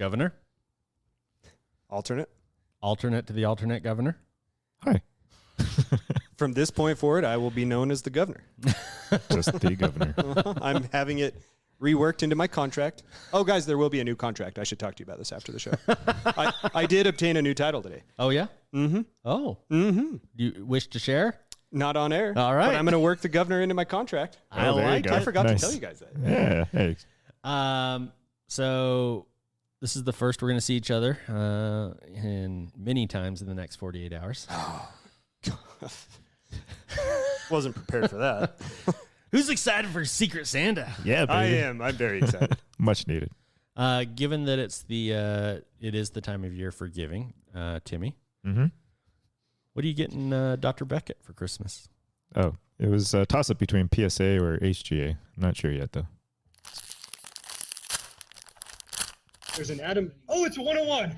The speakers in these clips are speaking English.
Governor. Alternate. Alternate to the alternate governor. Hi. From this point forward, I will be known as the governor. Just the governor. I'm having it reworked into my contract. Oh, guys, there will be a new contract. I should talk to you about this after the show. I did obtain a new title today. Oh, yeah? Mm-hmm. Oh. Mm-hmm. Do you wish to share? Not on air. All right. But I'm going to work the governor into my contract. I there you like go. it. I forgot Nice. to tell you guys that. Yeah. Hey. So this is the first we're going to see each other in many times in the next 48 hours. Wasn't prepared for that. Who's excited for Secret Santa? Yeah, baby. I am. I'm very excited. Much needed. Given that it is the time of year for giving, Timmy. Mm-hmm. What are you getting Dr. Beckett for Christmas? Oh, it was a toss-up between PSA or HGA. I'm not sure yet, though. There's an Adam. Oh, it's a 101.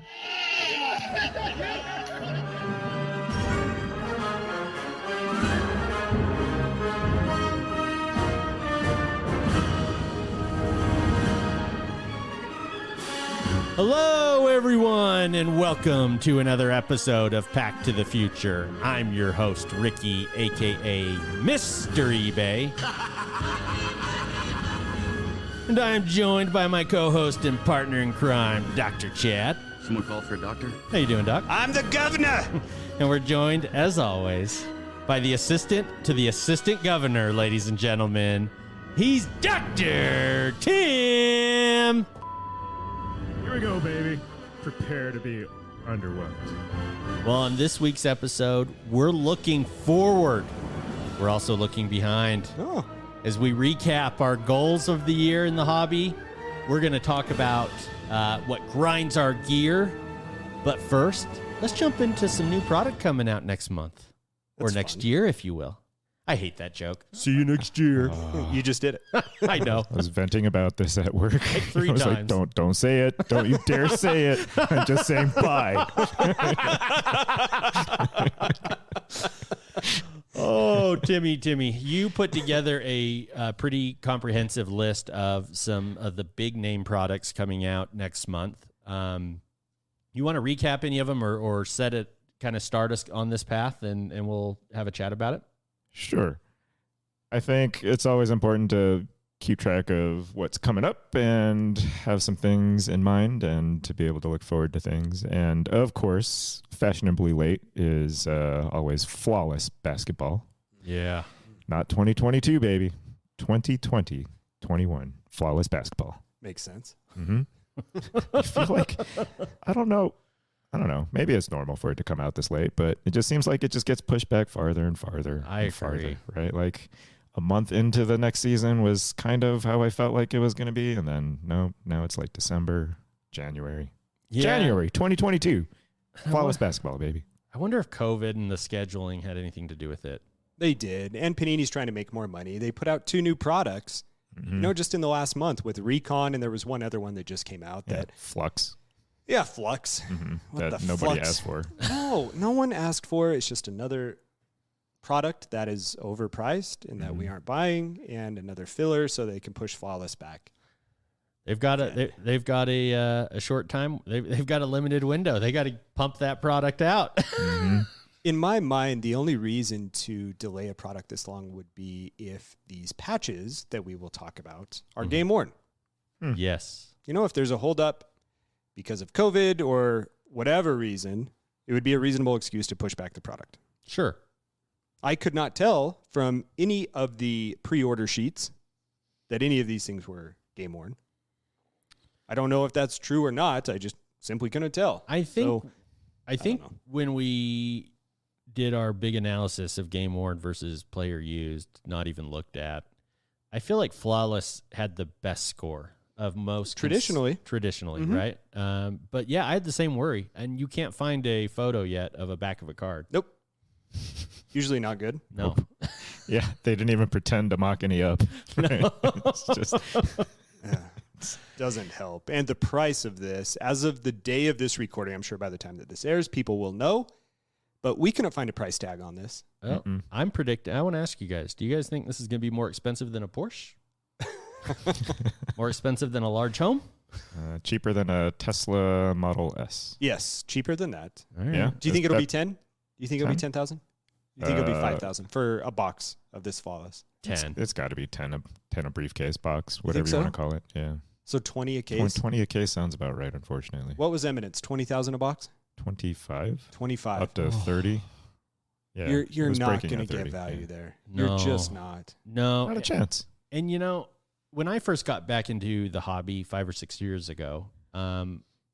Hello, everyone, and welcome to another episode of Pack to the Future. I'm your host, Ricky, a.k.a. Mr. eBay. And I am joined by my co-host and partner in crime, Dr. Chad. Someone call for a doctor? How you doing, Doc? I'm the governor. And we're joined, as always, by the assistant to the assistant governor, ladies and gentlemen. He's Dr. Tim. Here we go, baby. Prepare to be underwhelmed. Well, on this week's episode, we're looking forward. We're also looking behind. Oh, As we recap our goals of the year in the hobby, we're going to talk about what grinds our gear. But first, let's jump into some new product coming out next month. Or That's next fun. year, if you will. I hate that joke. See you next year. you just did it. I know. I was venting about this at work. three I was times. like, don't say it. Don't you dare say it. I'm just saying bye. Oh, Timmy, you put together a pretty comprehensive list of some of the big name products coming out next month. You want to recap any of them or set it, kind of start us on this path and we'll have a chat about it? Sure. I think it's always important to keep track of what's coming up and have some things in mind and to be able to look forward to things. And of course, fashionably late is always Flawless Basketball. Yeah. Not 2022, baby. 2020, 21. Flawless Basketball. Makes sense. I feel like, I don't know. Maybe it's normal for it to come out this late, but it just seems like it just gets pushed back farther and farther. I and agree. farther, right? Like a month into the next season was kind of how I felt like it was going to be. And then now it's like December, January. Yeah. January 2022. Flawless Basketball, baby. I wonder if COVID and the scheduling had anything to do with it. They did. And Panini's trying to make more money. They put out 2 new products, just in the last month with Recon, and there was one other one that just came out Yeah, that, Flux. Flux. What That the nobody Flux? asked for. No one asked for. It's just another product that is overpriced and that we aren't buying, and another filler so they can push Flawless back. They've got a short time. They've got a limited window. They got to pump that product out. In my mind, the only reason to delay a product this long would be if these patches that we will talk about are game worn. Yes. If there's a holdup because of COVID or whatever reason, it would be a reasonable excuse to push back the product. Sure. I could not tell from any of the pre-order sheets that any of these things were game worn. I don't know if that's true or not. I just simply couldn't tell. I think know. when we did our big analysis of game worn versus player used, not even looked at, I feel like Flawless had the best score of most Traditionally, right? But yeah, I had the same worry, and you can't find a photo yet of a back of a card. Nope. Usually not good. No. Yeah, they didn't even pretend to mock any up. Right? It's just Doesn't help. And the price of this, as of the day of this recording, I'm sure by the time that this airs, people will know. But we couldn't find a price tag on this. Well, I'm predicting. I want to ask you guys: do you guys think this is going to be more expensive than a Porsche? More expensive than a large home? Cheaper than a Tesla Model S. Yes, cheaper than that. All right. Yeah. Do you think it'll That- be 10? Do you think it'll be 10,000? You think it'll be 5,000 for a box of this flawless? 10. It's got to be 10 a briefcase box, whatever you so? want to call it. Yeah. So 20 a case. 20 a case sounds about right, unfortunately. What was Eminence? 20,000 a box? 25 25. up to 30. Yeah. you're it was not breaking going at to get 30, value yeah. there. No. You're just not. No. Not a chance. And you know, when I first got back into the hobby 5 or 6 years ago,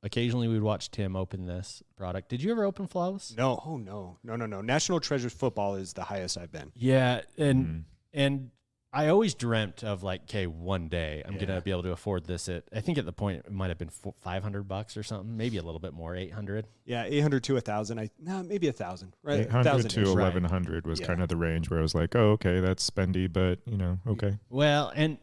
occasionally we would watch Tim open this product. Did you ever open Flawless? No. Oh, no. National Treasures football is the highest I've been. Yeah, and Mm. and I always dreamt of like, okay, one day I'm Yeah. gonna be able to afford this. I think at the point it might have been $500 or something, maybe a little bit more, 800. Yeah, 800 to 1,000. Maybe 1,000. Right, 800 1,000 to -ish. 1,100 was Yeah. kind of the range where I was like, oh, okay, that's spendy, but, okay. Well, and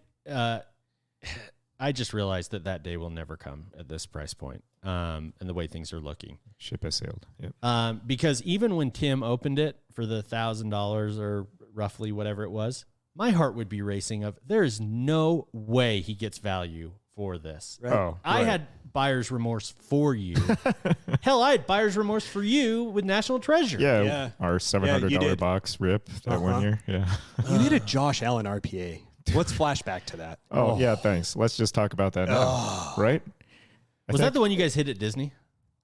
I just realized that day will never come at this price point, and the way things are looking. Ship has sailed. Yep. Because even when Tim opened it for the $1,000 or roughly whatever it was, my heart would be racing of there is no way he gets value for this. Right. Oh, I right. had buyer's remorse for you. Hell, I had buyer's remorse for you with National Treasure. Yeah, Yeah. our $700 did. box rip that Uh-huh. one year. Yeah. You hit a Josh Allen RPA. Let's flashback to that. Oh, yeah, thanks. Let's just talk about that now, right? Was that the one you guys hit at Disney?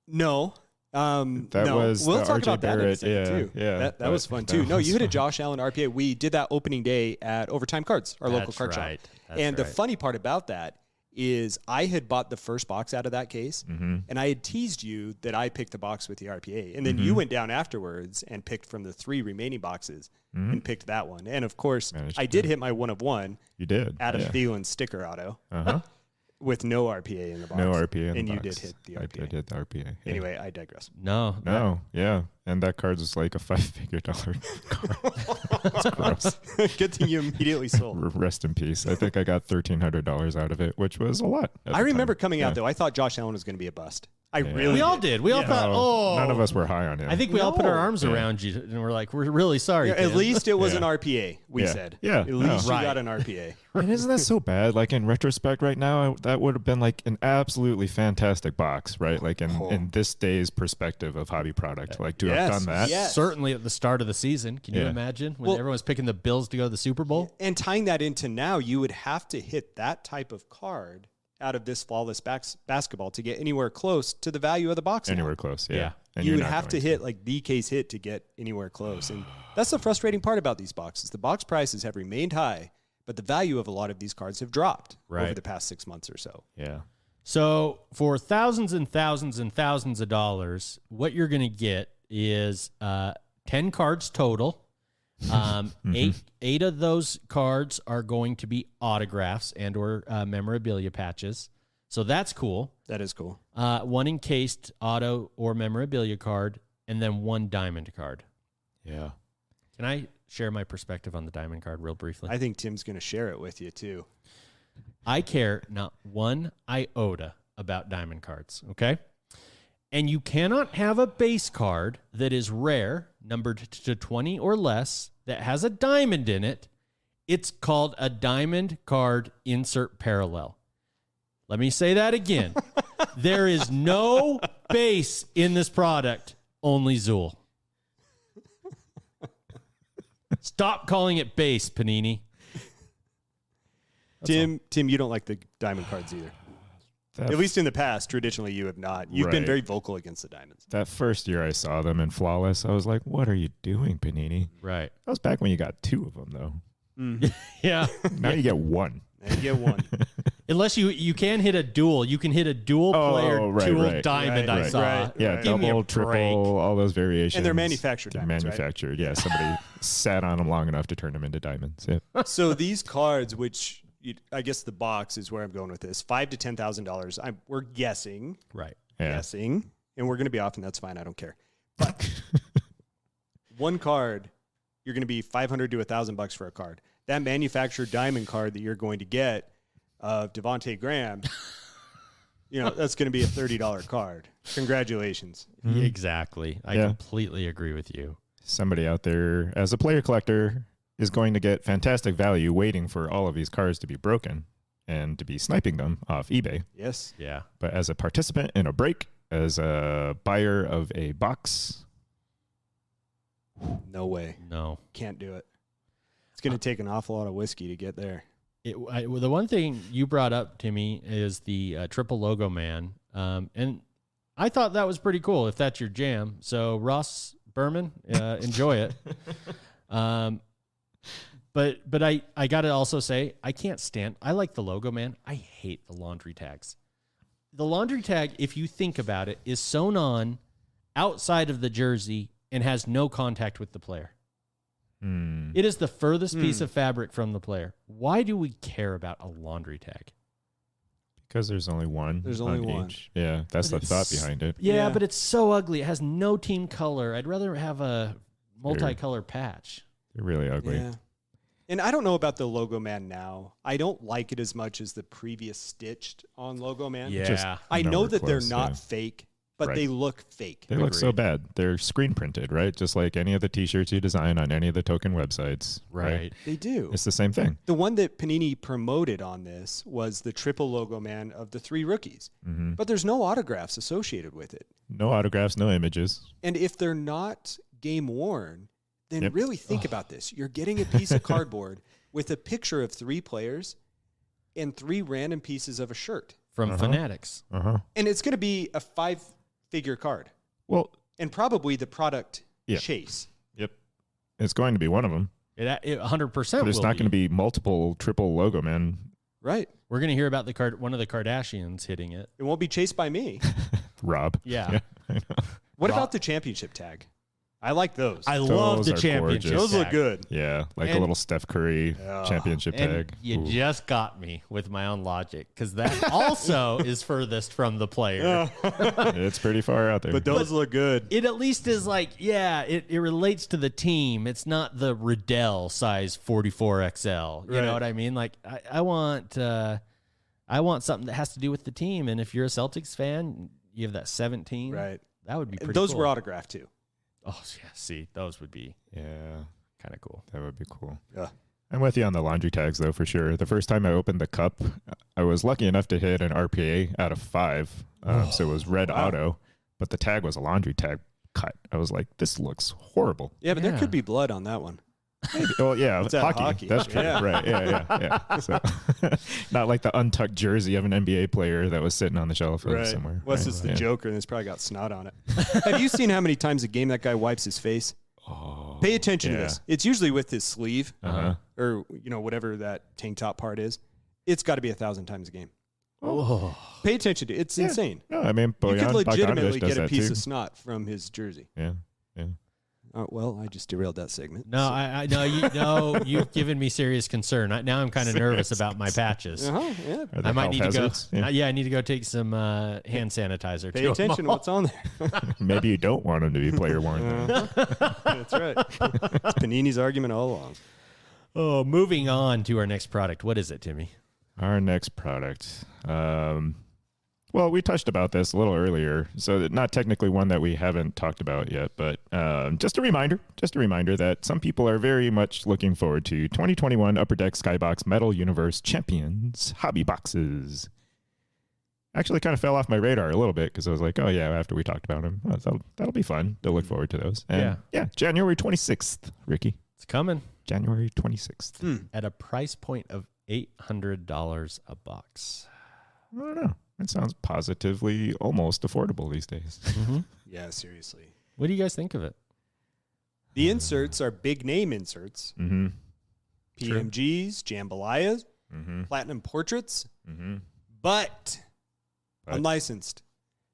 No. That no. was we'll the talk RJ about that in a Barrett, second, yeah, too. yeah. That was fun too. that No, was you hit a fun. Josh Allen RPA. We did that opening day at Overtime Cards, our local That's card right. shop. That's And the right. funny part about that is I had bought the first box out of that case, Mm-hmm. and I had teased you that I picked the box with the RPA, and then Mm-hmm. you went down afterwards and picked from the 3 remaining boxes and picked that one. And of course, Managed I to did do. hit my 1 of 1 You did. Adam yeah. Thielen sticker auto Uh-huh. with no RPA in the box. No RPA in and the you box. did hit the I RPA. did hit the RPA. yeah. Anyway, I digress. No. No, yeah. And that card was like a $5-figure card. That's gross. Good thing you immediately sold. Rest in peace. I think I got $1,300 out of it, which was a lot. at I the remember time. coming Yeah. out though. I thought Josh Allen was going to be a bust. I Yeah. really We all did. did. We all Yeah. thought, No, oh. none of us were high on him. I think we all put our No. arms Yeah. around you and we're like, we're really sorry. Yeah, at Tim. least it was Yeah. an RPA. We Yeah. said. Yeah. At least No. you got Right. an RPA. And isn't that so bad? Like in retrospect, right now, that would have been like an absolutely fantastic box, right? Like in this day's perspective of hobby product, like to have Yes. done that. Yes. Certainly at the start of the season. Can you Yeah. imagine when Well- everyone's picking the Bills to go to the Super Bowl? And tying that into now, you would have to hit that type of card out of this flawless basketball to get anywhere close to the value of the box. now. Anywhere close, yeah. Yeah. And You you're would not have to going hit like the case hit to get anywhere close. And that's the frustrating part about these boxes. The box prices have remained high, but the value of a lot of these cards have dropped over Right. the past 6 months or so. Yeah. So for thousands and thousands and thousands of dollars, what you're going to get is 10 cards total. Eight of those cards are going to be autographs and or memorabilia patches. So that's cool. That is cool. One encased auto or memorabilia card, and then one diamond card. Yeah. Can I share my perspective on the diamond card real briefly? I think Tim's going to share it with you too. I care not one iota about diamond cards, okay? And you cannot have a base card that is rare, numbered to 20 or less, that has a diamond in it. It's called a diamond card insert parallel. Let me say that again. There is no base in this product, only Zool. Stop calling it base, Panini. Tim, you don't like the diamond cards either. That, At least in the past, traditionally, you have not. You've been Right. very vocal against the diamonds. that first year I saw them in Flawless, I was like, what are you doing, Panini? Right. That was back when you got 2 of them, though. Yeah. Now you get 1. And you get one. Unless you can hit a dual. You can hit a dual player right, dual right. diamond Right, I right, saw. right. Yeah, Give me a double, break. triple, all those variations. And they're manufactured They're diamonds, right? manufactured, yeah. Somebody sat on them long enough to turn them into diamonds. Yeah. So these cards, which I guess the box is where I'm going with this, $5,000 to $10,000. We're guessing, Right. Yeah. guessing, and we're going to be off, and that's fine. I don't care. But one card, you're going to be $500 to $1,000 for a card. That manufactured diamond card that you're going to get of Devontae Graham, that's going to be a $30 card. Congratulations. Exactly. I Yeah. completely agree with you. Somebody out there, as a player collector, is going to get fantastic value waiting for all of these cards to be broken. and to be sniping them off eBay. Yes. Yeah. But as a participant in a break, as a buyer of a box, No way. No. Can't do it. It's going to take an awful lot of whiskey to get there. Well, the one thing you brought up, Timmy, is the triple logo man. And I thought that was pretty cool if that's your jam. So, Ross Berman, enjoy it. But I got to also say, I can't stand, I like the logo man. I hate the laundry tags. The laundry tag, if you think about it, is sewn on outside of the jersey and has no contact with the player. It is the furthest piece of fabric from the player. Why do we care about a laundry tag? because there's only one. There's only on one. each. Yeah, that's the thought behind it. Yeah, Yeah. but it's so ugly. It has no team color. I'd rather have a multicolor patch. They're really ugly. Yeah. And I don't know about the Logo Man now. I don't like it as much as the previous stitched on Logo Man. Just I know nowhere that they're close, not yeah. fake, but Right. they look fake. They look so Agreed. bad. They're screen printed, right? Just like any of the T-shirts you design on any of the token websites. Right. They do. It's the same thing. The one that Panini promoted on this was the triple Logo Man of the 3 rookies, Hmm. but there's no autographs associated with it. No autographs, no images. And if they're not game worn, then Yep. really think about this. You're getting a piece of cardboard with a picture of 3 players and 3 random pieces of a shirt. From Fanatics. And it's going to be a 5-figure card Well, and probably the product Yeah. chase. yep. It's going to be one of them. It 100% There's will not going to be. be multiple triple logo man. Right. We're going to hear about one of the Kardashians hitting it. It won't be chased by me. Rob. Yeah. I know. What Rob- about the championship tag? I like those. I love Those the are championship. gorgeous. Those look tag. good. Yeah, like a And- little Steph Curry championship And tag. you Ooh. just got me with my own logic because that also is furthest from the player. It's pretty far out there. But those look good. It at least is like, yeah, it relates to the team. It's not the Riddell size 44XL. You Right. know what I mean? Like, I want something that has to do with the team. And if you're a Celtics fan, you have that 17. Right. That would be pretty And those cool. were autographed too. Oh, yeah. See, those would be yeah, kind of cool. that would be cool. Yeah. I'm with you on the laundry tags, though, for sure. The first time I opened the cup, I was lucky enough to hit an RPA out of 5. So it was red wow. auto, but the tag was a laundry tag cut. I was like, this looks horrible. Yeah, but there Yeah. could be blood on that one. Well, yeah, It's at hockey. That's true. Yeah. Right. Yeah. So, not like the untucked jersey of an NBA player that was sitting on the shelf somewhere. Unless right? it's the Yeah. Joker and it's probably got snot on it. Have you seen how many times a game that guy wipes his face? Oh, Pay attention to yeah. this. It's usually with his sleeve Uh-huh. or whatever that tank top part is. It's got to be 1,000 times a game. Oh, Pay attention to it. It's Yeah. insane. No, I mean, You could Bojan legitimately Bogdanovic does get a that piece too. of snot from his jersey. Yeah. Well, I just derailed that segment. no, I know you've given me serious concern. Now I'm kind of nervous about my patches. Uh-huh, yeah. Are there I might health need to go. hazards? Yeah. Yeah, I need to go take some hand sanitizer. Pay to 'em attention to all. what's on there. Maybe you don't want him to be player worn. Then. That's right. It's Panini's argument all along. Oh, moving on to our next product. What is it, Timmy? Our next product. Well, we touched about this a little earlier, so not technically one that we haven't talked about yet, but just a reminder that some people are very much looking forward to 2021 Upper Deck Skybox Metal Universe Champions hobby boxes. Actually kind of fell off my radar a little bit because I was like, oh yeah, after we talked about them, that'll be fun to look forward to those. And yeah, January 26th, Ricky. It's coming January 26th. at a price point of $800 a box. I don't know. That sounds positively almost affordable these days. Yeah, seriously. What do you guys think of it? The inserts are big name inserts. Mm-hmm. PMGs, Jambalayas, Mm-hmm. Platinum Portraits, Mm-hmm. but But- unlicensed.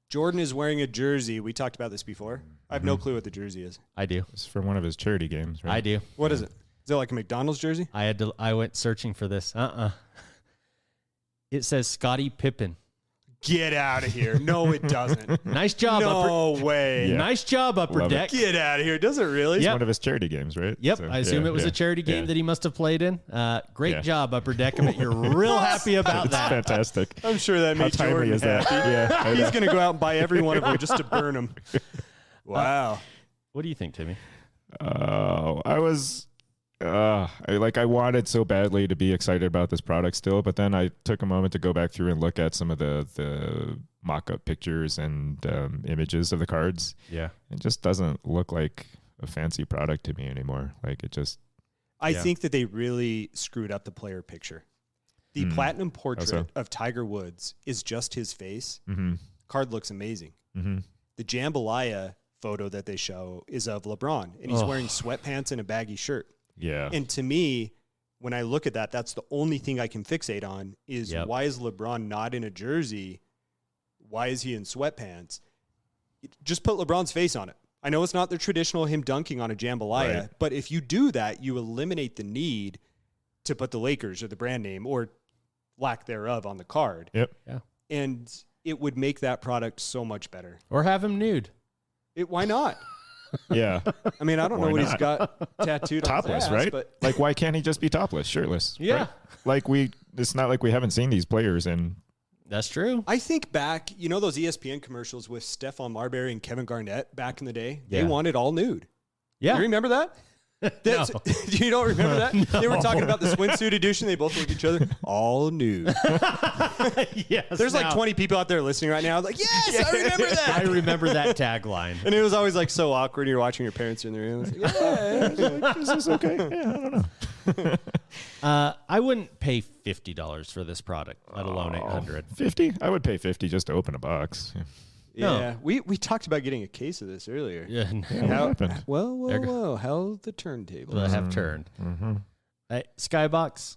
Jordan is wearing a jersey. We talked about this before. I have no clue what the jersey is. I do. It's for one of his charity games, right? I do. What is it? Is it like a McDonald's jersey? I went searching for this. It says Scottie Pippen. Get out of here. No, it doesn't. Nice job, No way. Yeah. Nice job, Upper Love it. Deck. Get out of here. Does it really? It's Yep. one of his charity games, right? Yep, So, I assume yeah, it was yeah, a charity game yeah. that he must have played in. Great Yeah. job, Upper Deck. I bet you're real happy about It's that. fantastic. I'm sure that How made timely Jordan is that? happy. Yeah, I know. He's going to go out and buy every one of them just to burn them. Wow. What do you think, Timmy? I I wanted so badly to be excited about this product still, but then I took a moment to go back through and look at some of the mock-up pictures and images of the cards. Yeah. It just doesn't look like a fancy product to me anymore. Like it just. I think that they really screwed up the player picture. The platinum portrait of Tiger Woods is just his face. Mm-hmm. Card looks amazing. Mm-hmm. The jambalaya photo that they show is of LeBron, and he's wearing sweatpants and a baggy shirt. Yeah. And to me, when I look at that, that's the only thing I can fixate on is why is LeBron not in a jersey? Why is he in sweatpants? Just put LeBron's face on it. I know it's not the traditional him dunking on a jambalaya, but if you do that, you eliminate the need to put the Lakers or the brand name or lack thereof on the card. Yep. Yeah. And it would make that product so much better. Or have him nude. Why not? Yeah. I mean, I don't know Why what he's not? got tattooed on Topless, his ass, right? But Like, why can't he just be topless, shirtless? Yeah. Right? Like it's not like we haven't seen these players in. That's true. I think back, those ESPN commercials with Stephon Marbury and Kevin Garnett back in the day, Yeah. they wanted all nude. Yeah. You remember that? No. You don't remember that? They were talking about the swimsuit edition. They both look at each other, all nude. Yes. There's like now, 20 people out there listening right now. Like, yes, I remember that. I remember that tagline. And it was always like so awkward. You're watching your parents in the room. It's like, yeah. Is this okay? Yeah, I don't know. I wouldn't pay $50 for this product, let alone $800. 50? I would pay 50 just to open a box. Yeah. We talked about getting a case of this earlier. Yeah, Yeah, what happened? Whoa. How's the turntable? I have turned. Mm-hmm. Hey, Skybox,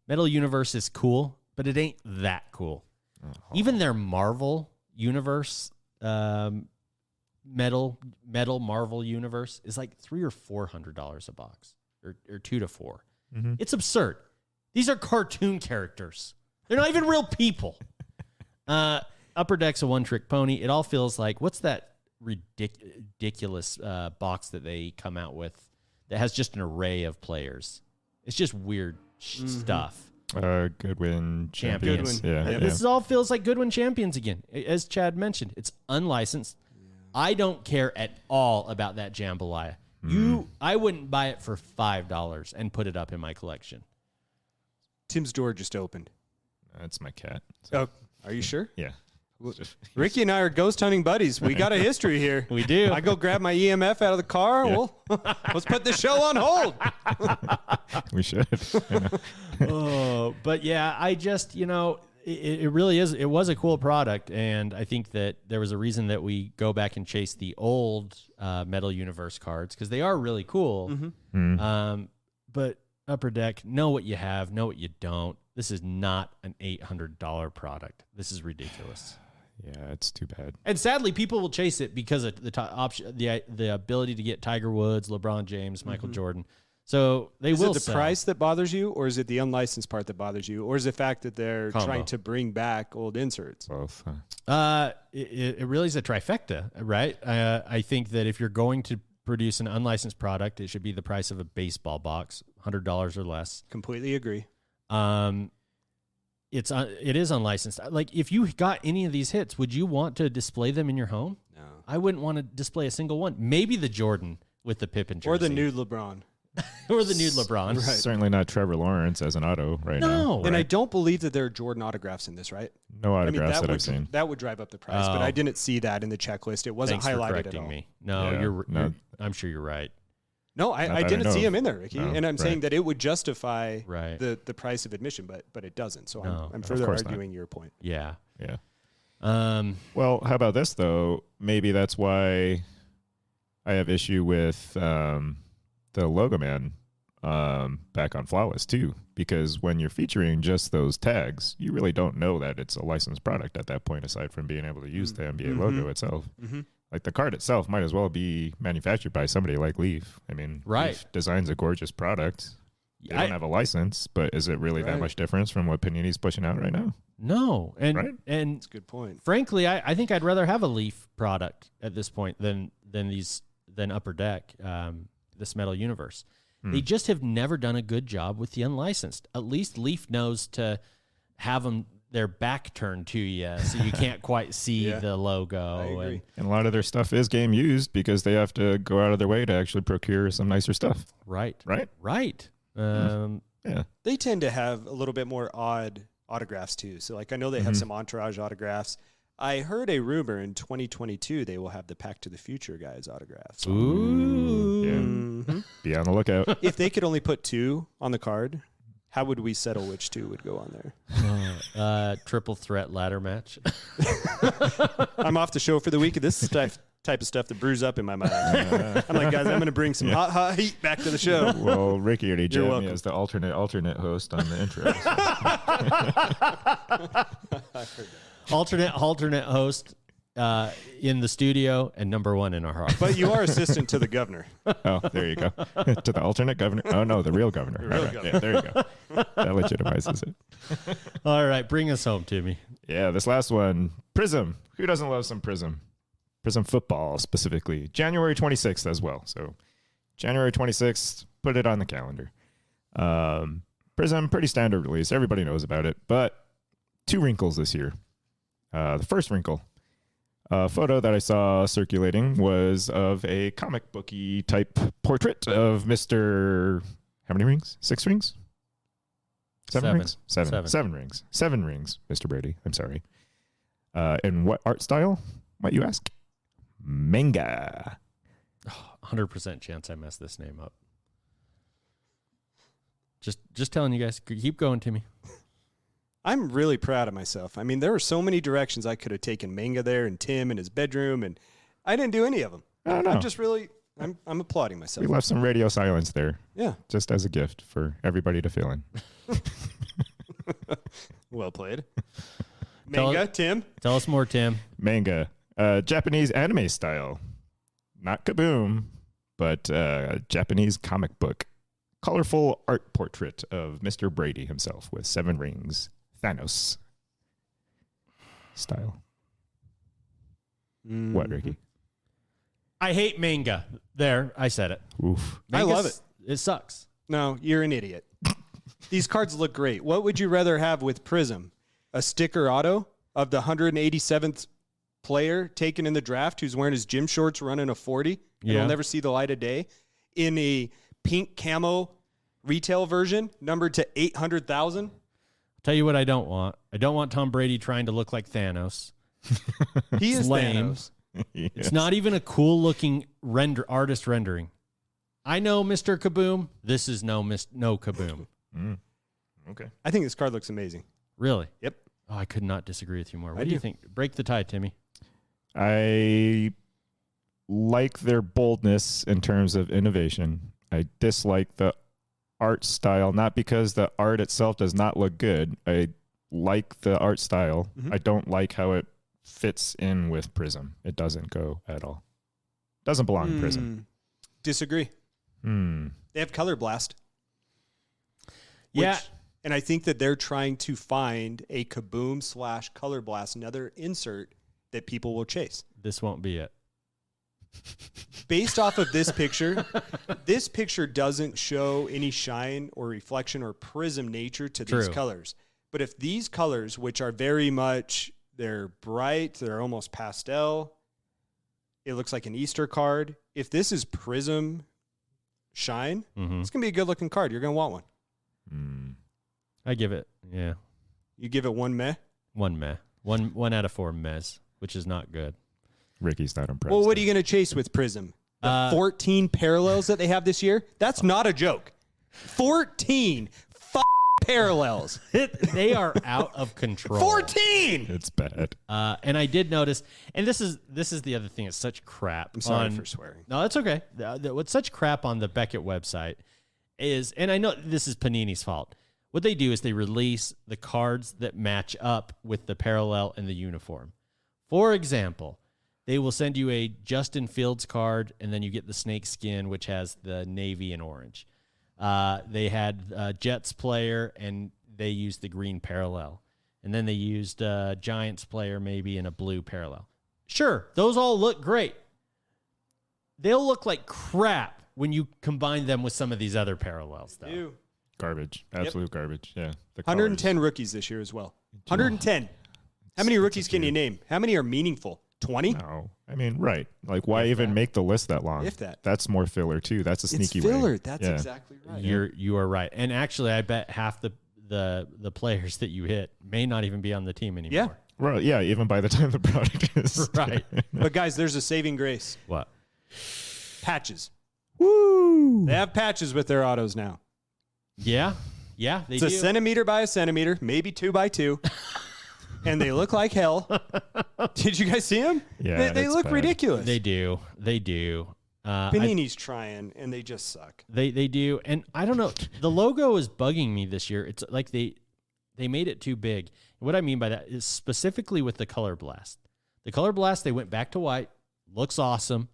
Metal Universe is cool, but it ain't that cool. Even their Marvel Universe, Metal Marvel Universe is like $300 or $400 a box, or $2 to $4. Mm-hmm. It's absurd. These are cartoon characters. They're not even real people. Upper Deck's a one-trick pony. It all feels like, what's that ridiculous box that they come out with that has just an array of players? It's just weird stuff. Goodwin Champions. Goodwin. Yeah, Yep. yeah. This all feels like Goodwin Champions again. As Chad mentioned, it's unlicensed. I don't care at all about that jambalaya. I wouldn't buy it for $5 and put it up in my collection. Tim's door just opened. That's my cat. Oh, are you sure? Yeah. Ricky and I are ghost hunting buddies. We got a history here. We do. I go grab my EMF out of the car. Yeah. Well, let's put the show on hold. We should. But yeah, I just, it really is. It was a cool product. And I think that there was a reason that we go back and chase the old Metal Universe cards because they are really cool. But Upper Deck, know what you have, know what you don't. This is not an $800 product. This is ridiculous. Yeah, it's too bad. And sadly, people will chase it because of the ability to get Tiger Woods, LeBron James, Michael Jordan. So they will Is it the sell. price that bothers you, or is it the unlicensed part that bothers you, or is it the fact that they're Combo. trying to bring back old inserts? Both. It really is a trifecta, right? I think that if you're going to produce an unlicensed product, it should be the price of a baseball box, $100 or less. Completely agree. It is unlicensed. Like, if you got any of these hits, would you want to display them in your home? No. I wouldn't want to display a single one. Maybe the Jordan with the Pippen jersey. Or the nude LeBron. or the nude LeBron. Right. Certainly not Trevor Lawrence as an auto right now. No. And I Right? don't believe that there are Jordan autographs in this, right? No I mean, autographs that would, I've seen. that would drive up the price, but Oh. I didn't see that in the checklist. It wasn't Thanks for highlighted at correcting all. me. No, Yeah, I'm sure you're right. No, Not I that I didn't know see of. him in there, Ricky. No, And I'm saying right. that it would justify Right. the price of admission, but it doesn't. So No. I'm Of further course not. arguing your point. Yeah. Yeah. Um, How about this though? Maybe that's why I have issue with the Logo Man back on Flawless too, because when you're featuring just those tags, you really don't know that it's a licensed product at that point, aside from being able to use the NBA logo itself. Mm-hmm. Like the card itself might as well be manufactured by somebody like Leaf. I mean, Right. Leaf designs a gorgeous product. They I- don't have a license, but is it really that Right. much difference from what Panini's pushing out right now? no. And Right. and That's a good point. frankly, I think I'd rather have a Leaf product at this point than Upper Deck, this Metal Universe. They just have never done a good job with the unlicensed. At least Leaf knows to have them their back turned to you, so you can't quite see Yeah, the logo. I agree. And a lot of their stuff is game used because they have to go out of their way to actually procure some nicer stuff, Right. right? Yeah. They tend to have a little bit more odd autographs too. So like I know they have some Entourage autographs. I heard a rumor in 2022 they will have the Pack to the Future guys autographs. Ooh. Yeah. Be on the lookout. If they could only put 2 on the card, how would we settle which 2 would go on there? Triple threat ladder match. I'm off the show for the week. This is the type of stuff that brews up in my mind. I'm like, guys, I'm going to bring some hot heat back to the show. Well, Ricky already You're jammed me welcome. as the alternate host on the intro. So. alternate host in the studio and number 1 in our heart. But you are assistant to the governor. Oh, there you go. To the alternate governor. Oh no, the real governor. The real All right. governor. Yeah, there you go. That legitimizes it. All right, bring us home, Timmy. Yeah, this last one, Prism. Who doesn't love some Prism? Prism football specifically. January 26th as well. So January 26th, put it on the calendar. Prism, pretty standard release. Everybody knows about it, but 2 wrinkles this year. The first wrinkle, a photo that I saw circulating was of a comic booky type portrait of Mr. How many rings? 6 rings? 7 rings? 7 rings. 7 rings, Mr. Brady. I'm sorry. In what art style, might you ask? Manga. 100% chance I messed this name up. Just telling you guys, keep going, Timmy. I'm really proud of myself. I mean, there were so many directions I could have taken Manga there and Tim in his bedroom, and I didn't do any of them. I don't know. I'm just really, I'm applauding myself. We left some radio silence there Yeah, just as a gift for everybody to fill in. well played. Tell Manga, us- Tim. Tell us more, Tim. Manga. Japanese anime style. Not Kaboom, but Japanese comic book. Colorful art portrait of Mr. Brady himself with 7 rings. Thanos style. What, Ricky? I hate manga. There, I said it. Oof. I love it. It sucks. No, you're an idiot. These cards look great. What would you rather have with Prism? A sticker auto of the 187th player taken in the draft who's wearing his gym shorts running a 40 and Yeah. he'll never see the light of day in a pink camo retail version numbered to 800,000? Tell you what I don't want. I don't want Tom Brady trying to look like Thanos. He is lame. Thanos. It's not even a cool looking artist rendering. I know Mr. Kaboom. This is no Kaboom. Okay. I think this card looks amazing. Really? Yep. Oh, I could not disagree with you more. I What do you do. think? Break the tie, Timmy. I like their boldness in terms of innovation. I dislike the art style, not because the art itself does not look good. I like the art style. Mhm. I don't like how it fits in with Prism. It doesn't go at all. Doesn't belong in Prism. Disagree. They have Color Blast. Yeah. And I think that they're trying to find a Kaboom / Color Blast, another insert that people will chase. This won't be it. Based off of this picture doesn't show any shine or reflection or prism nature to these True. colors. But if these colors, which are very much, they're bright, they're almost pastel, it looks like an Easter card. If this is prism shine, Mm-hmm. it's going to be a good looking card. You're going to want one. I give it, yeah, You give it 1 meh. 1 meh. One out of 4 mehs, which is not good. Ricky's not impressed. Well, what are you going to chase with Prism? The 14 parallels that they have this year? That's not a joke. 14 parallels. They are out of control. 14! It's bad. And I did notice, and this is the other thing. It's such crap. I'm sorry for swearing. No, that's okay. What's such crap on the Beckett website is, and I know this is Panini's fault. What they do is they release the cards that match up with the parallel and the uniform. For example, they will send you a Justin Fields card, and then you get the snake skin, which has the navy and orange. They had a Jets player, and they used the green parallel. And then they used a Giants player maybe in a blue parallel. Sure, those all look great. They'll look like crap when you combine them with some of these other parallels, though. Ew. Garbage. Absolute garbage. Yeah. The 110 rookies this year as well. 110. How many rookies can you name? How many are meaningful? 20? No, I mean, right. Like, why If even that. make the list that long? If that. That's more filler, too. That's a sneaky It's filler. way. That's Yeah. exactly right. You are right. And actually, I bet half the players that you hit may not even be on the team anymore. Yeah. Well, yeah, even by the time the product is. Right. But guys, there's a saving grace. What? Patches. Woo! They have patches with their autos now. Yeah. Yeah, they It's do. a centimeter by a centimeter, maybe 2 by 2. And they look like hell. Did you guys see them? Yeah, They it's look bad. ridiculous. They do. They do. Panini's trying, and they just suck. They do. And I don't know. The logo is bugging me this year. It's like they made it too big. What I mean by that is specifically with the Color Blast. The Color Blast, they went back to white. Looks awesome.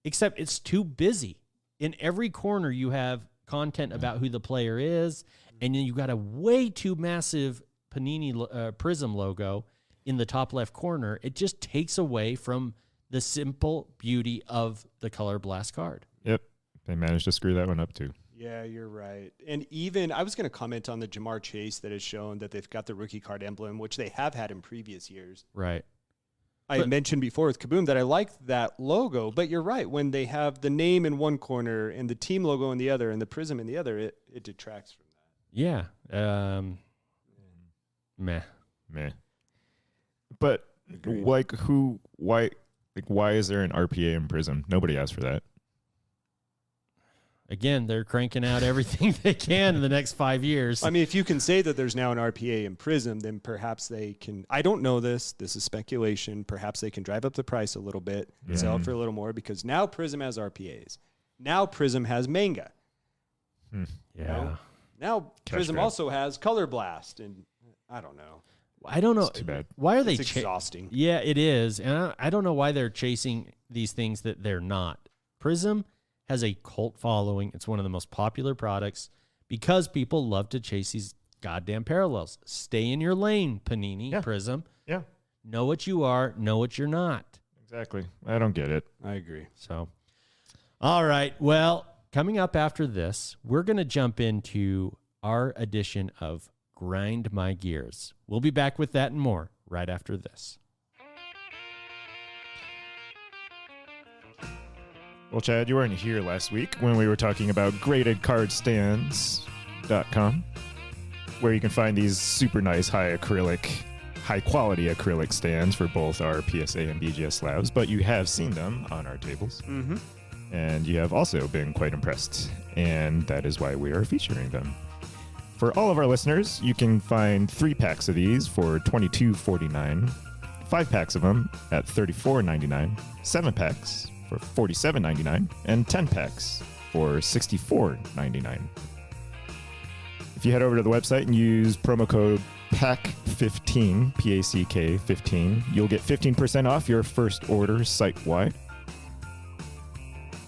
Except it's too busy. In every corner, you have content about who the player is. And then you got a way too massive Panini Prism logo in the top left corner. It just takes away from the simple beauty of the Color Blast card. Yep. They managed to screw that one up, too. Yeah, you're right. And even, I was going to comment on the Jamar Chase that has shown that they've got the rookie card emblem, which they have had in previous years. Right. I mentioned before with Kaboom that I like that logo, but you're right. When they have the name in one corner and the team logo in the other and the prism in the other, it detracts from that. Yeah. Meh. Meh. But, like, why is there an RPA in Prism? Nobody asked for that. Again, they're cranking out everything they can in the next 5 years. I mean, if you can say that there's now an RPA in Prism, then perhaps they can. I don't know this. This is speculation. Perhaps they can drive up the price a little bit, sell it for a little more, because now Prism has RPAs. Now Prism has manga. Yeah. know? Now Prism grab. also has Color Blast, and I don't know. I don't know. It's too bad. Why are they It's exhausting. Yeah, it is. And I don't know why they're chasing these things that they're not. Prism has a cult following. It's one of the most popular products because people love to chase these goddamn parallels. Stay in your lane, Panini, Yeah. Prism. Yeah. Know what you are, know what you're not. Exactly. I don't get it. I agree. So, all right. Well, coming up after this, we're going to jump into our edition of Grind My Gears. We'll be back with that and more right after this. Well, Chad, you weren't here last week when we were talking about gradedcardstands.com, where you can find these super nice high quality acrylic stands for both our PSA and BGS slabs, but you have seen them on our tables. Mm-hmm. And you have also been quite impressed, and that is why we are featuring them. For all of our listeners, you can find 3 packs of these for $22.49, 5 packs of them at $34.99, 7 packs for $47.99, and 10 packs for $64.99. If you head over to the website and use promo code PACK15, PACK15, you'll get 15% off your first order site-wide.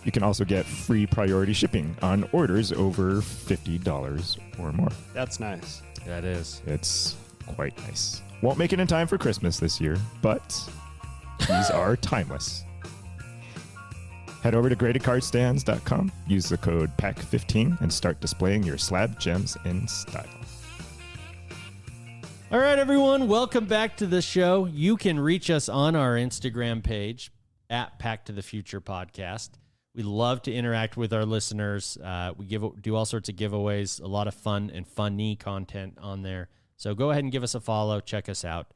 You can also get free priority shipping on orders over $50 or more. That's nice. That is. It's quite nice. Won't make it in time for Christmas this year, but these are timeless. Head over to gradedcardstands.com, use the code PACK15, and start displaying your slab gems in style. All right, everyone, welcome back to the show. You can reach us on our Instagram page at Pack to the Future Podcast. We love to interact with our listeners. We do all sorts of giveaways, a lot of fun and funny content on there. So go ahead and give us a follow. Check us out.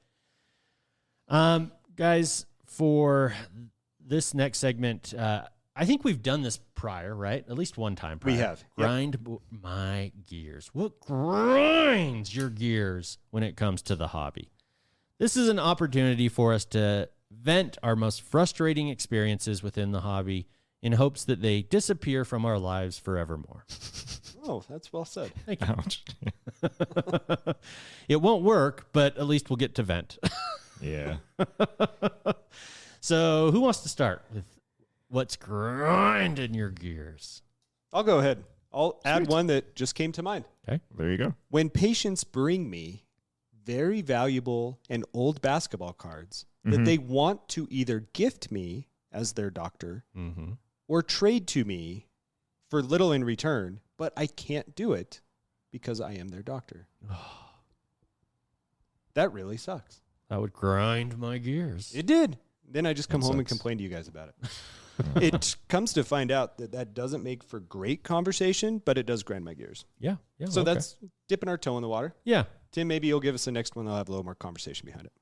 Guys, for this next segment, I think we've done this prior, right? At least one time prior. We have. Yep. Grind my gears. What grinds your gears when it comes to the hobby? This is an opportunity for us to vent our most frustrating experiences within the hobby in hopes that they disappear from our lives forevermore. Oh, that's well said. Thank you. Ouch. It won't work, but at least we'll get to vent. Yeah. So who wants to start with what's grinding your gears? I'll go ahead. I'll add one that just came to mind. Okay. There you go. When patients bring me very valuable and old basketball cards that they want to either gift me as their doctor Mm-hmm. or trade to me for little in return, but I can't do it because I am their doctor. That really sucks. That would grind my gears. It did. Then I just come That home and sucks. complain to you guys about it. It comes to find out that that doesn't make for great conversation, but it does grind my gears. Yeah. Yeah. So okay. that's dipping our toe in the water. yeah. Tim, maybe you'll give us the next one. I'll have a little more conversation behind it.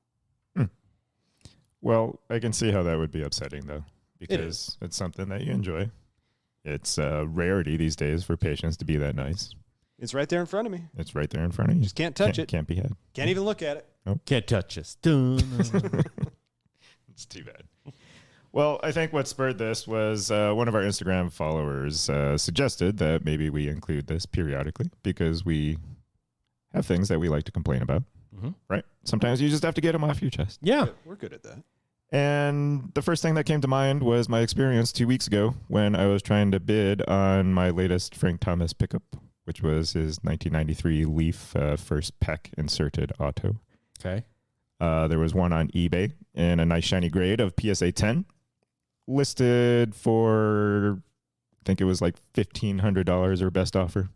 Well, I can see how that would be upsetting, though, because it's something that you enjoy. It's a rarity these days for patients to be that nice. It's right there in front of me. It's right there in front of you. Just can't touch it. Can't be had. Can't even look at it. Can't touch us. Dun. It's too bad. Well, I think what spurred this was one of our Instagram followers suggested that maybe we include this periodically because we have things that we like to complain about, Mhm. right? Sometimes you just have to get them off your chest. Yeah. We're good at that. And the first thing that came to mind was my experience 2 weeks ago when I was trying to bid on my latest Frank Thomas pickup, which was his 1993 Leaf first PEC inserted auto. Okay. There was one on eBay in a nice shiny grade of PSA 10, listed for, I think it was like $1,500 or best offer,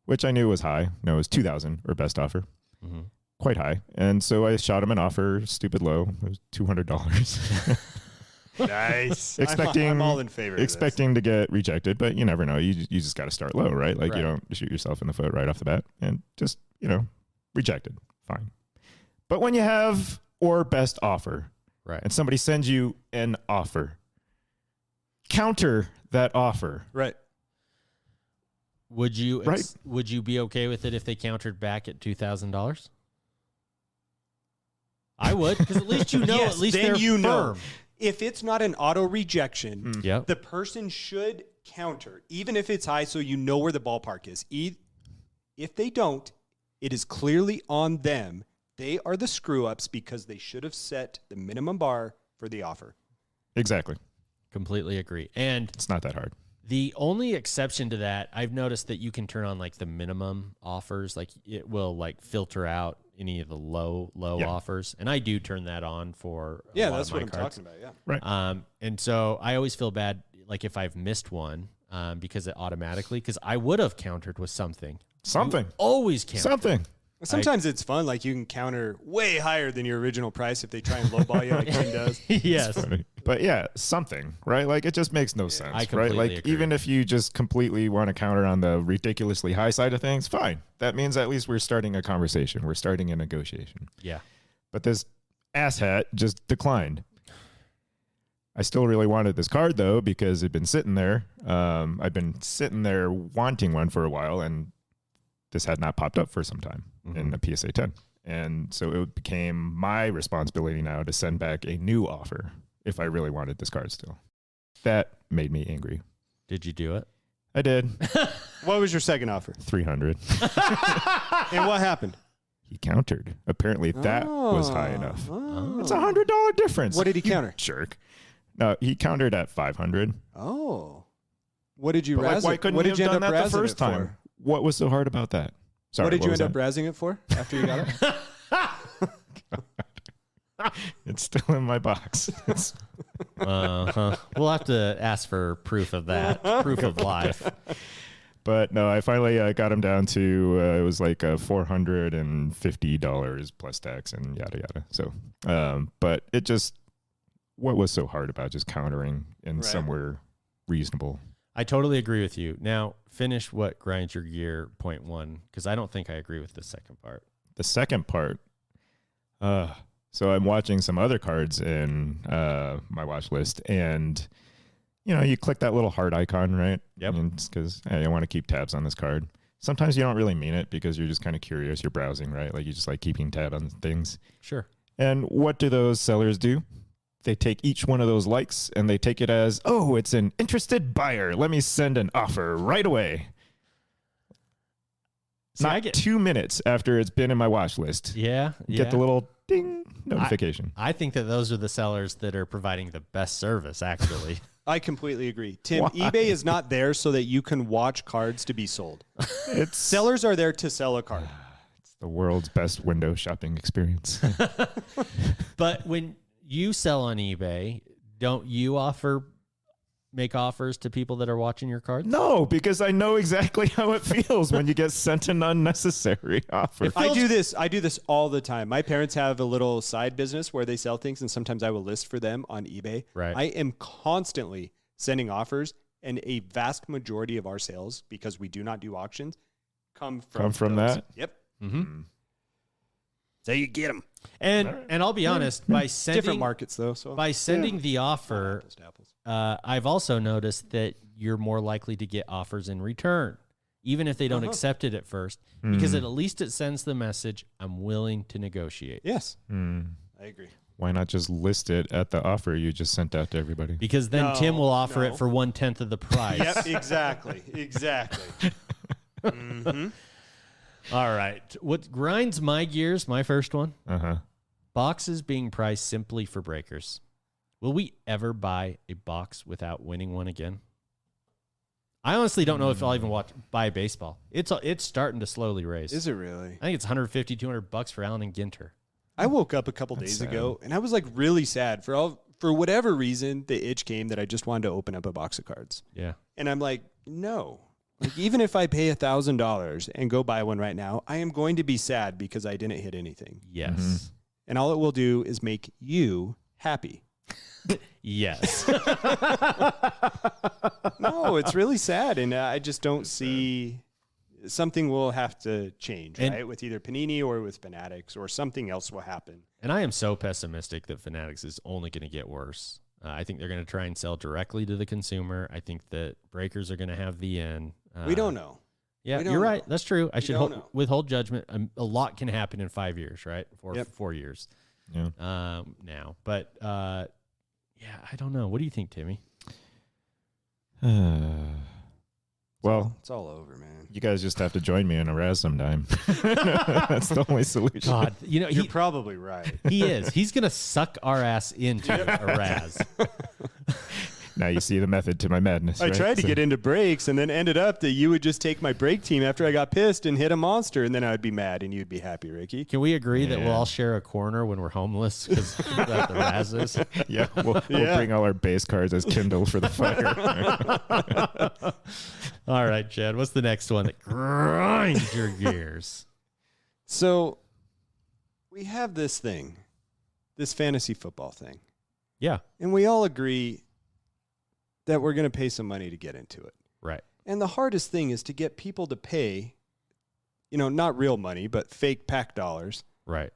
which I knew was high. No, it was $2,000 or best offer. Mm-hmm. Quite high. And so I shot him an offer, stupid low. It was $200. Nice. Expecting- I'm all in favor of Expecting to get rejected, but you never know. You just got to start low, right? Like Right. you don't shoot yourself in the foot right off the bat and just, rejected. Fine. But when you have or best offer Right. and somebody sends you an offer, counter that offer. this. Right. Would you Right. would you be okay with it if they countered back at $2,000? I would, because at least you know. Yes, at least then they're you know. firm. If it's not an auto rejection, Yep. the person should counter, even if it's high, so you know where the ballpark is. If they don't, it is clearly on them. They are the screw ups because they should have set the minimum bar for the offer. Exactly. Completely agree. And It's not that hard. the only exception to that, I've noticed that you can turn on like the minimum offers, like it will like filter out any of the low Yeah. offers, and I do turn that on for a Yeah, lot that's of what my I'm cards. talking about. Yeah. And so I always feel bad, like if I've missed one, because it automatically, because I would have countered with something. Something. Always counter. Something. Sometimes it's fun. Like you can counter way higher than your original price if they try and lowball you like Tim does. Yes. Funny. But yeah, something, right? Like it just makes no sense, I right? completely Like agree. even if you just completely want to counter on the ridiculously high side of things, fine. That means at least we're starting a conversation. We're starting a negotiation. Yeah. But this asshat just declined. I still really wanted this card though because it'd been sitting there. I've been sitting there wanting one for a while, and this had not popped up for some time in a PSA 10. And so it became my responsibility now to send back a new offer if I really wanted this card still. That made me angry. Did you do it? I did. What was your second offer? 300. And what happened? He countered. Apparently that was high enough. Oh. It's $100 difference. What did he You counter? Jerk. No, he countered at 500. Oh. What did you But like, razz why it? couldn't What you did you have end done up that the razzing first it for? time? What was so hard about that? Sorry, What did you was end up that? razzing it for after you got it? It's still in my box. We'll have to ask for proof of that, proof of life. But no, I finally got him down to it was like $450 plus tax and yada yada. So, but it just what was so hard about just countering in Right. somewhere reasonable? I totally agree with you. Now, finish what grinds your gear point one, because I don't think I agree with the second part. The second part, so I'm watching some other cards in my watch list, and you click that little heart icon, right? Yep. And it's because hey, I want to keep tabs on this card. Sometimes you don't really mean it because you're just kind of curious. You're browsing, right? Like you just like keeping tab on things. Sure. And what do those sellers do? They take each one of those likes and they take it as, oh, it's an interested buyer. Let me send an offer right away. See, I Not get 2 minutes after it's been in my watch list. yeah. Get the little ding notification. I think that those are the sellers that are providing the best service, actually. I completely agree. Tim, Why? eBay is not there so that you can watch cards to be sold. It's Sellers are there to sell a card. the world's best window shopping experience. But when you sell on eBay, don't you offer make offers to people that are watching your cards? No, because I know exactly how it feels when you get sent an unnecessary offer. I do this all the time. My parents have a little side business where they sell things, and sometimes I will list for them on eBay. Right. I am constantly sending offers, and a vast majority of our sales, because we do not do auctions, come from those. that? Yep. Mm-hmm. So you get them. And I'll be honest, by Different sending markets though. So by sending the offer, apples to apples. I've also noticed that you're more likely to get offers in return, even if they don't accept it at first, because at least it sends the message, I'm willing to negotiate. Yes, Hmm. I agree. Why not just list it at the offer you just sent out to everybody? Because then No, Tim will offer no. it for 1/10 of the price. Yep, exactly. Mm-hmm. All right. What grinds my gears, my first one, Uh-huh. boxes being priced simply for breakers. Will we ever buy a box without winning one again? I honestly don't know if I'll even buy baseball. It's starting to slowly raise. Is it really? I think it's $150, $200 for Allen and Ginter. I woke up a couple That's days sad. ago and I was like really sad for whatever reason. The itch came that I just wanted to open up a box of cards, Yeah. and I'm like, no. Like, even if I pay $1,000 and go buy one right now, I am going to be sad because I didn't hit anything, Yes. and all it will do is make you happy. Yes. No, it's really sad, and I just don't see. Something will have to change, And- right? With either Panini or with Fanatics, or something else will happen. And I am so pessimistic that Fanatics is only going to get worse. I think they're going to try and sell directly to the consumer. I think that breakers are going to have the end. We don't know. Yeah, We don't you're right. know. That's true. I should don't know. withhold judgment. A lot can happen in 5 years, right? Or Yep. 4 years Yeah. now. But yeah, I don't know. What do you think, Timmy? Well, It's all over, man. you guys just have to join me in a Raz sometime. That's the only solution. God, you know, You're probably right. he is. He's going to suck our ass into a Raz. Now you see the method to my madness. I right? tried to So- get into breaks and then ended up that you would just take my break team after I got pissed and hit a monster, and then I'd be mad and you'd be happy, Ricky. Can we agree that we'll Yeah. all share a corner when we're homeless because the Razes? Yeah, we'll Yeah. bring all our base cards as Kindle for the fire. All right, Chad. What's the next one that grinds your gears? So we have this thing, this fantasy football thing, Yeah, and we all agree that we're going to pay some money to get into it. right. And the hardest thing is to get people to pay, not real money, but fake pack dollars, Right.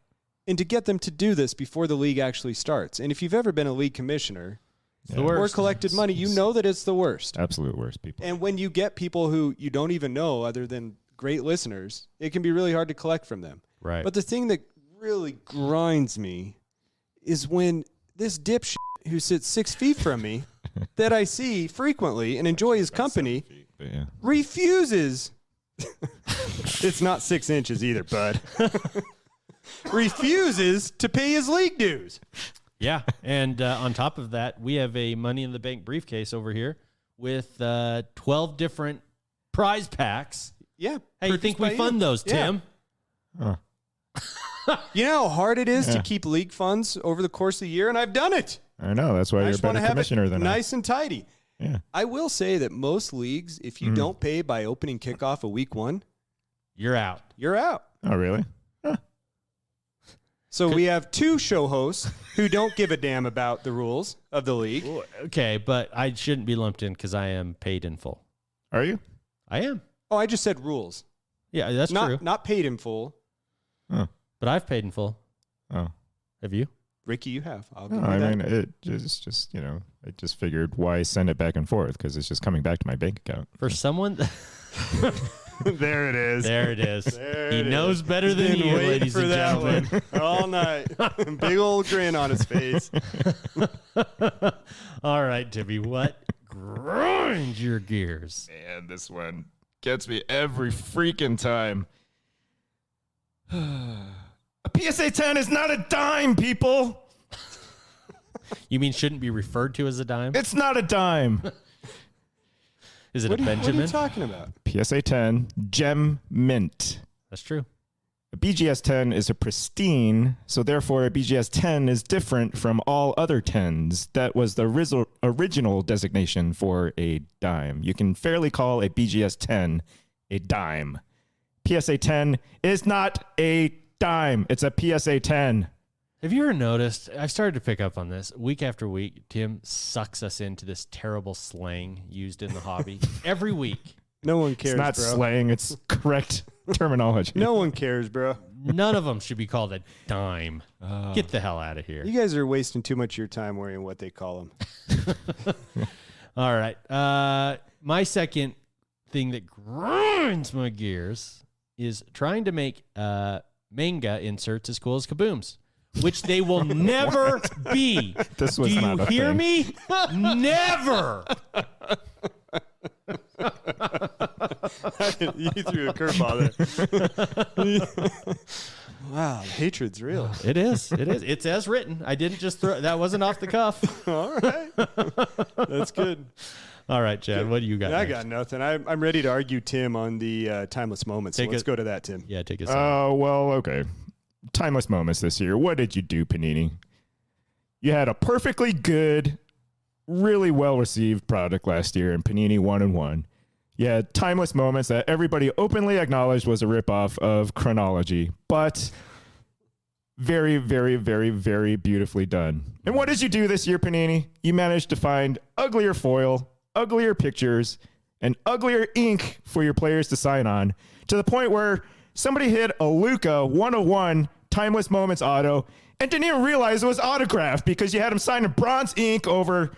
and to get them to do this before the league actually starts. And if you've ever been a league commissioner Yeah. or collected money, you know that it's the worst. Absolute worst people. And when you get people who you don't even know other than great listeners, it can be really hard to collect from them. Right. But the thing that really grinds me is when this dipshit who sits 6 feet from me that I see frequently and enjoy his company But yeah. refuses. It's not 6 inches either, bud. Refuses to pay his league dues. Yeah, and on top of that, we have a Money in the Bank briefcase over here with 12 different prize packs. Yeah. How you purchased think by we fund those, Yeah. Tim? Oh. You know how hard it is Yeah. to keep league funds over the course of the year, and I've done it. I know. That's why I you're a just want to better have commissioner it than nice and tidy. I. Yeah. I will say that most leagues, if you don't pay by opening kickoff of week 1, You're out. you're out. Oh, really? So we have 2 show hosts who don't give a damn about the rules of the league. Okay, but I shouldn't be lumped in because I am paid in full. Are you? I am. Oh, I just said rules. Yeah, that's true. Not paid in full. Oh. But I've paid in full. Oh. Have you? Ricky, you have. I'll give No, you I that. mean, it just I just figured why send it back and forth because it's just coming back to my bank account. For someone, There it is. there it is. There He it knows is. better He's than been you, waiting ladies for and that gentlemen. one all night. Big old grin on his face. All right, Timmy, what grinds your gears? Man, this one gets me every freaking time. A PSA 10 is not a dime, people. You mean shouldn't be referred to as a dime? It's not a dime. Is it What a are you Benjamin? talking about? PSA 10 Gem Mint. That's true. A BGS 10 is a pristine, so therefore a BGS 10 is different from all other 10s. That was the original designation for a dime. You can fairly call a BGS 10 a dime. PSA 10 is not a dime. It's a PSA 10. Have you ever noticed? I've started to pick up on this. Week after week, Tim sucks us into this terrible slang used in the hobby. Every week. No one cares, It's not bro. slang. It's correct terminology. No one cares, bro. None of them should be called a dime. Get the hell out of here. You guys are wasting too much of your time worrying what they call them. All right. My second thing that grinds my gears is trying to make manga inserts as cool as Kabooms, which they will never be. This was Do you not a hear thing. me? Never. You threw a curveball there. Wow, hatred's real. It is. It is. It's as written. I didn't just throw. That wasn't off the cuff. All right. That's good. All right, Chad. What do you got? I next? got nothing. I'm ready to argue Tim on the timeless moments. So Take let's it- go to that, Tim. Yeah, take us. Oh, well, okay. Timeless moments this year. What did you do, Panini? You had a perfectly good, really well-received product last year in Panini 1-in-1. You had timeless moments that everybody openly acknowledged was a ripoff of Chronology, but very, very, very, very beautifully done. And what did you do this year, Panini? You managed to find uglier foil, uglier pictures, and uglier ink for your players to sign on, to the point where somebody hit a Luka 101 Timeless Moments auto and didn't even realize it was autographed because you had him sign in bronze ink over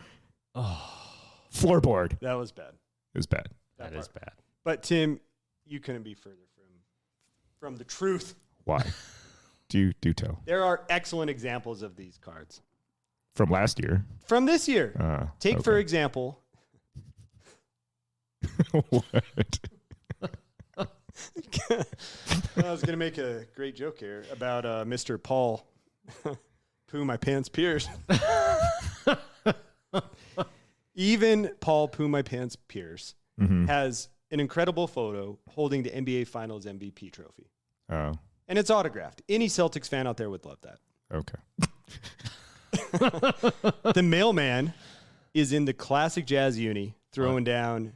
floorboard. That was bad. It was bad. that is bad. But Tim, you couldn't be further from the truth. Why? do tell. There are excellent examples of these cards From last year. from this year. Take for okay. example. What? I was going to make a great joke here about Mr. Paul Poo My Pants Pierce. Even Paul Poo My Pants Pierce has an incredible photo holding the NBA Finals MVP trophy. Oh, And it's autographed. Any Celtics fan out there would love that. okay. The mailman is in the classic Jazz uni throwing down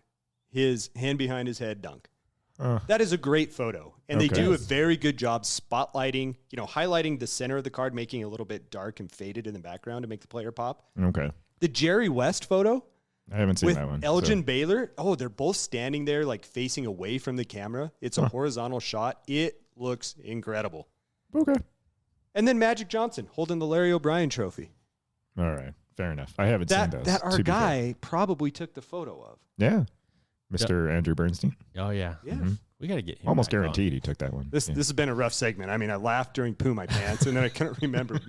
his hand behind his head dunk. That is a great photo. And they Okay. do a very good job spotlighting, highlighting the center of the card, making it a little bit dark and faded in the background to make the player pop. Okay. The Jerry West photo I haven't seen with that one. Elgin Baylor. Oh, they're both standing there like facing away from the camera. It's a horizontal shot. It looks incredible. So. Okay. And then Magic Johnson holding the Larry O'Brien trophy. All right. Fair enough. I haven't seen those. That our to be fair. guy probably took the photo of. Yeah. Mr. Andrew Bernstein. Oh yeah. Yeah. We got to get him Almost back on. guaranteed he took that one. This has been a rough segment. I mean, I laughed during Poo My Pants, and then I couldn't remember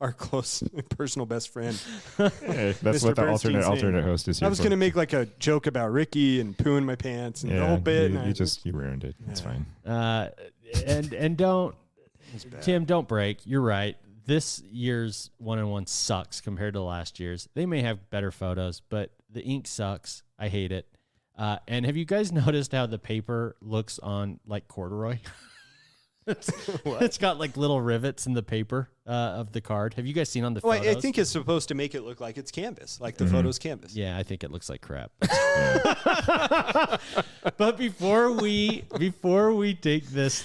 our close personal best friend. Hey, that's Mr. what the Bernstein's alternate name. host is here I was for. going to make like a joke about Ricky and pooing my pants and the whole bit. You, and you ruined it. It's fine. And don't, Tim, don't break. You're right. This year's 1-on-1 sucks compared to last year's. They may have better photos, but the ink sucks. I hate it. And have you guys noticed how the paper looks on like corduroy? It's got like little rivets in the paper of the card. Have you guys seen on the Well, photos? I think it's supposed to make it look like it's canvas, like the photo's canvas. Yeah, I think it looks like crap. But before we take this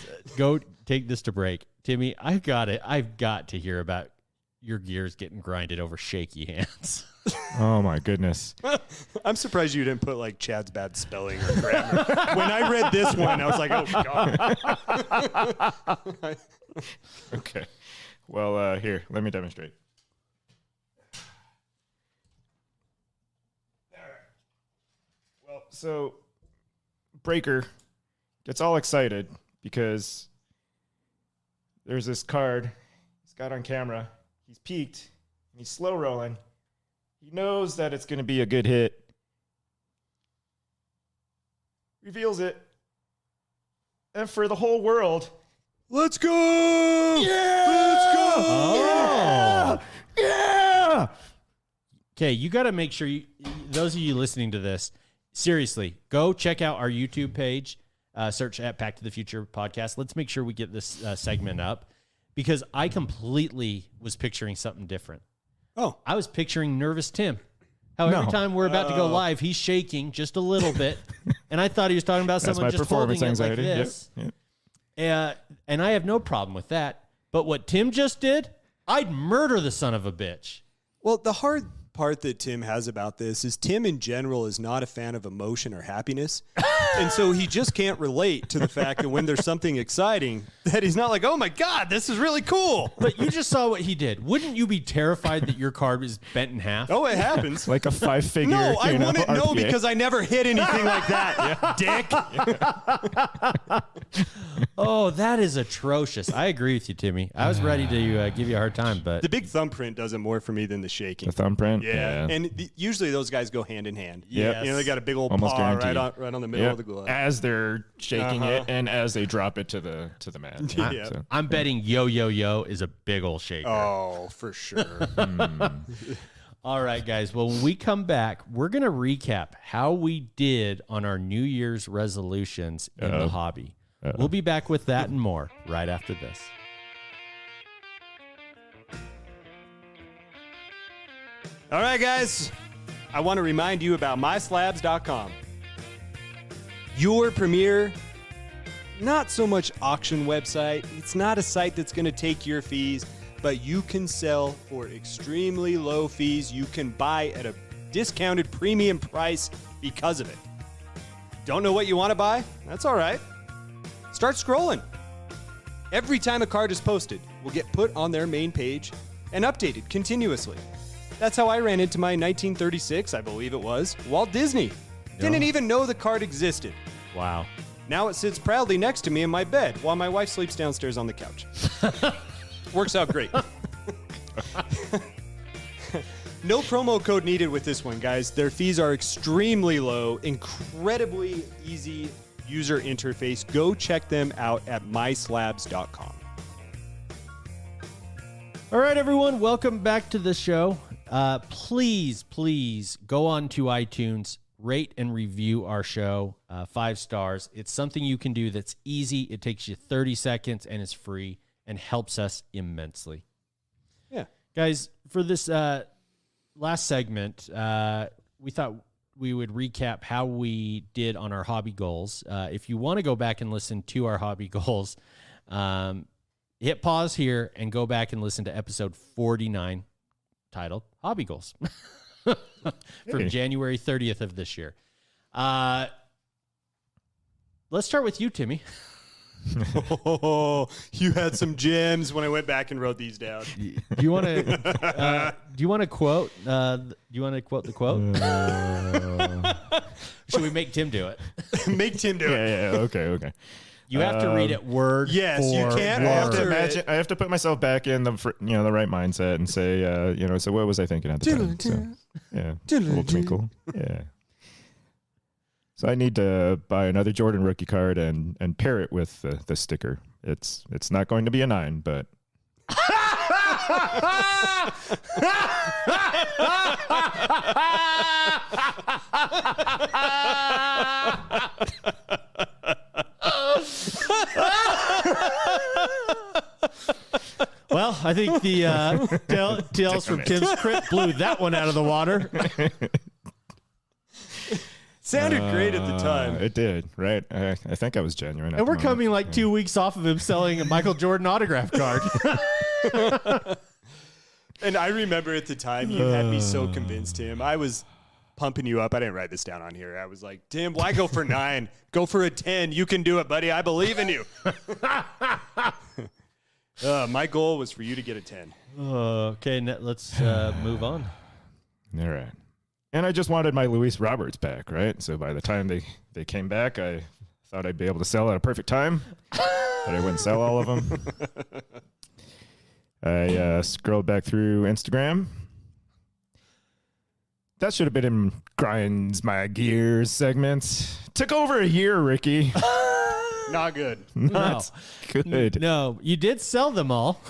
to break, Timmy, I've got to hear about your gears getting grinded over shaky hands. Oh my goodness. I'm surprised you didn't put like Chad's bad spelling or grammar. When I read this one, I was like, oh God. Okay. Well, here, let me demonstrate. Well, so Breaker gets all excited because there's this card he's got on camera. He's peeked. And he's slow rolling. He knows that it's going to be a good hit. Reveals it. And for the whole world, Let's go! yeah! Let's go! Oh. Yeah! Okay, you got to make sure those of you listening to this, seriously, go check out our YouTube page. search at Back to the Future podcast. Let's make sure we get this segment up because I completely was picturing something different. Oh, I was picturing nervous Tim. How every time we're about to go live, he's shaking just a little bit. And I thought he was talking about That's someone my just holding performance it like anxiety. this. Yep. And I have no problem with that. But what Tim just did, I'd murder the son of a bitch. well, the hard part that Tim has about this is Tim in general is not a fan of emotion or happiness. And so he just can't relate to the fact that when there's something exciting that he's not like, oh my God, this is really cool. But you just saw what he did. Wouldn't you be terrified that your card is bent in half? Oh, it happens. Like a 5-figure. No, I wouldn't know RPA. because I never hit anything like that, dick. Oh, that is atrocious. I agree with you, Timmy. I was ready to give you a hard time, but The big thumbprint does it more for me than the shaking. The thumbprint. Yeah. And usually those guys go hand in hand. Yep. You know, they got a big old Almost paw guaranteed. right on the middle Yep. of the glove. As they're shaking Uh-huh. it and as they drop it to the mat. Yeah. So, I'm betting yo yo yo is a big old shaker. Oh, for sure. All right, guys. Well, when we come back, we're going to recap how we did on our New Year's resolutions in the hobby. We'll be back with that and more right after this. All right, guys. I want to remind you about myslabs.com. Your premier, not so much auction website. It's not a site that's going to take your fees, but you can sell for extremely low fees. You can buy at a discounted premium price because of it. Don't know what you want to buy? That's all right. Start scrolling. Every time a card is posted, will get put on their main page and updated continuously. That's how I ran into my 1936, I believe it was, Walt Disney. Didn't even know the card existed. Wow. Now it sits proudly next to me in my bed while my wife sleeps downstairs on the couch. Works out great. No promo code needed with this one, guys. Their fees are extremely low, incredibly easy user interface. Go check them out at myslabs.com. All right, everyone. Welcome back to the show. Please go on to iTunes, rate and review our show 5 stars. It's something you can do that's easy. It takes you 30 seconds and is free and helps us immensely. Yeah. Guys, for this last segment, we thought we would recap how we did on our hobby goals. If you want to go back and listen to our hobby goals, hit pause here and go back and listen to episode 49 titled Hobby Goals from January 30th of this year. Let's start with you, Timmy. Oh, you had some gems when I went back and wrote these down. Do you want to quote? Do you want to quote the quote? Should we make Tim do it? Make Tim do it. Yeah. Okay. You have to read it word. Yes, you for can't I have word. to alter imagine. I have to put myself back in the the right mindset and say, so what was I thinking at the time? So, yeah, a little twinkle. Yeah. So I need to buy another Jordan rookie card and pair it with the sticker. It's not going to be a 9, but Well, I think the tales from Tim's crypt blew that one out of the water. Sounded great at the time. it did, right? I think I was genuine. at And the we're moment. coming like 2 weeks off of him selling a Michael Jordan autograph card. And I remember at the time you had me so convinced, Tim. I was pumping you up. I didn't write this down on here. I was like, Tim, why go for 9? Go for a 10. You can do it, buddy. I believe in you. My goal was for you to get a 10. Okay, let's move on. All right. And I just wanted my Luis Roberts back, right? So by the time they came back, I thought I'd be able to sell at a perfect time, but I wouldn't sell all of them. I scrolled back through Instagram. That should have been in Grinds My Gears segment. Took over a year, Ricky. Not good. Not good. No, you did sell them all.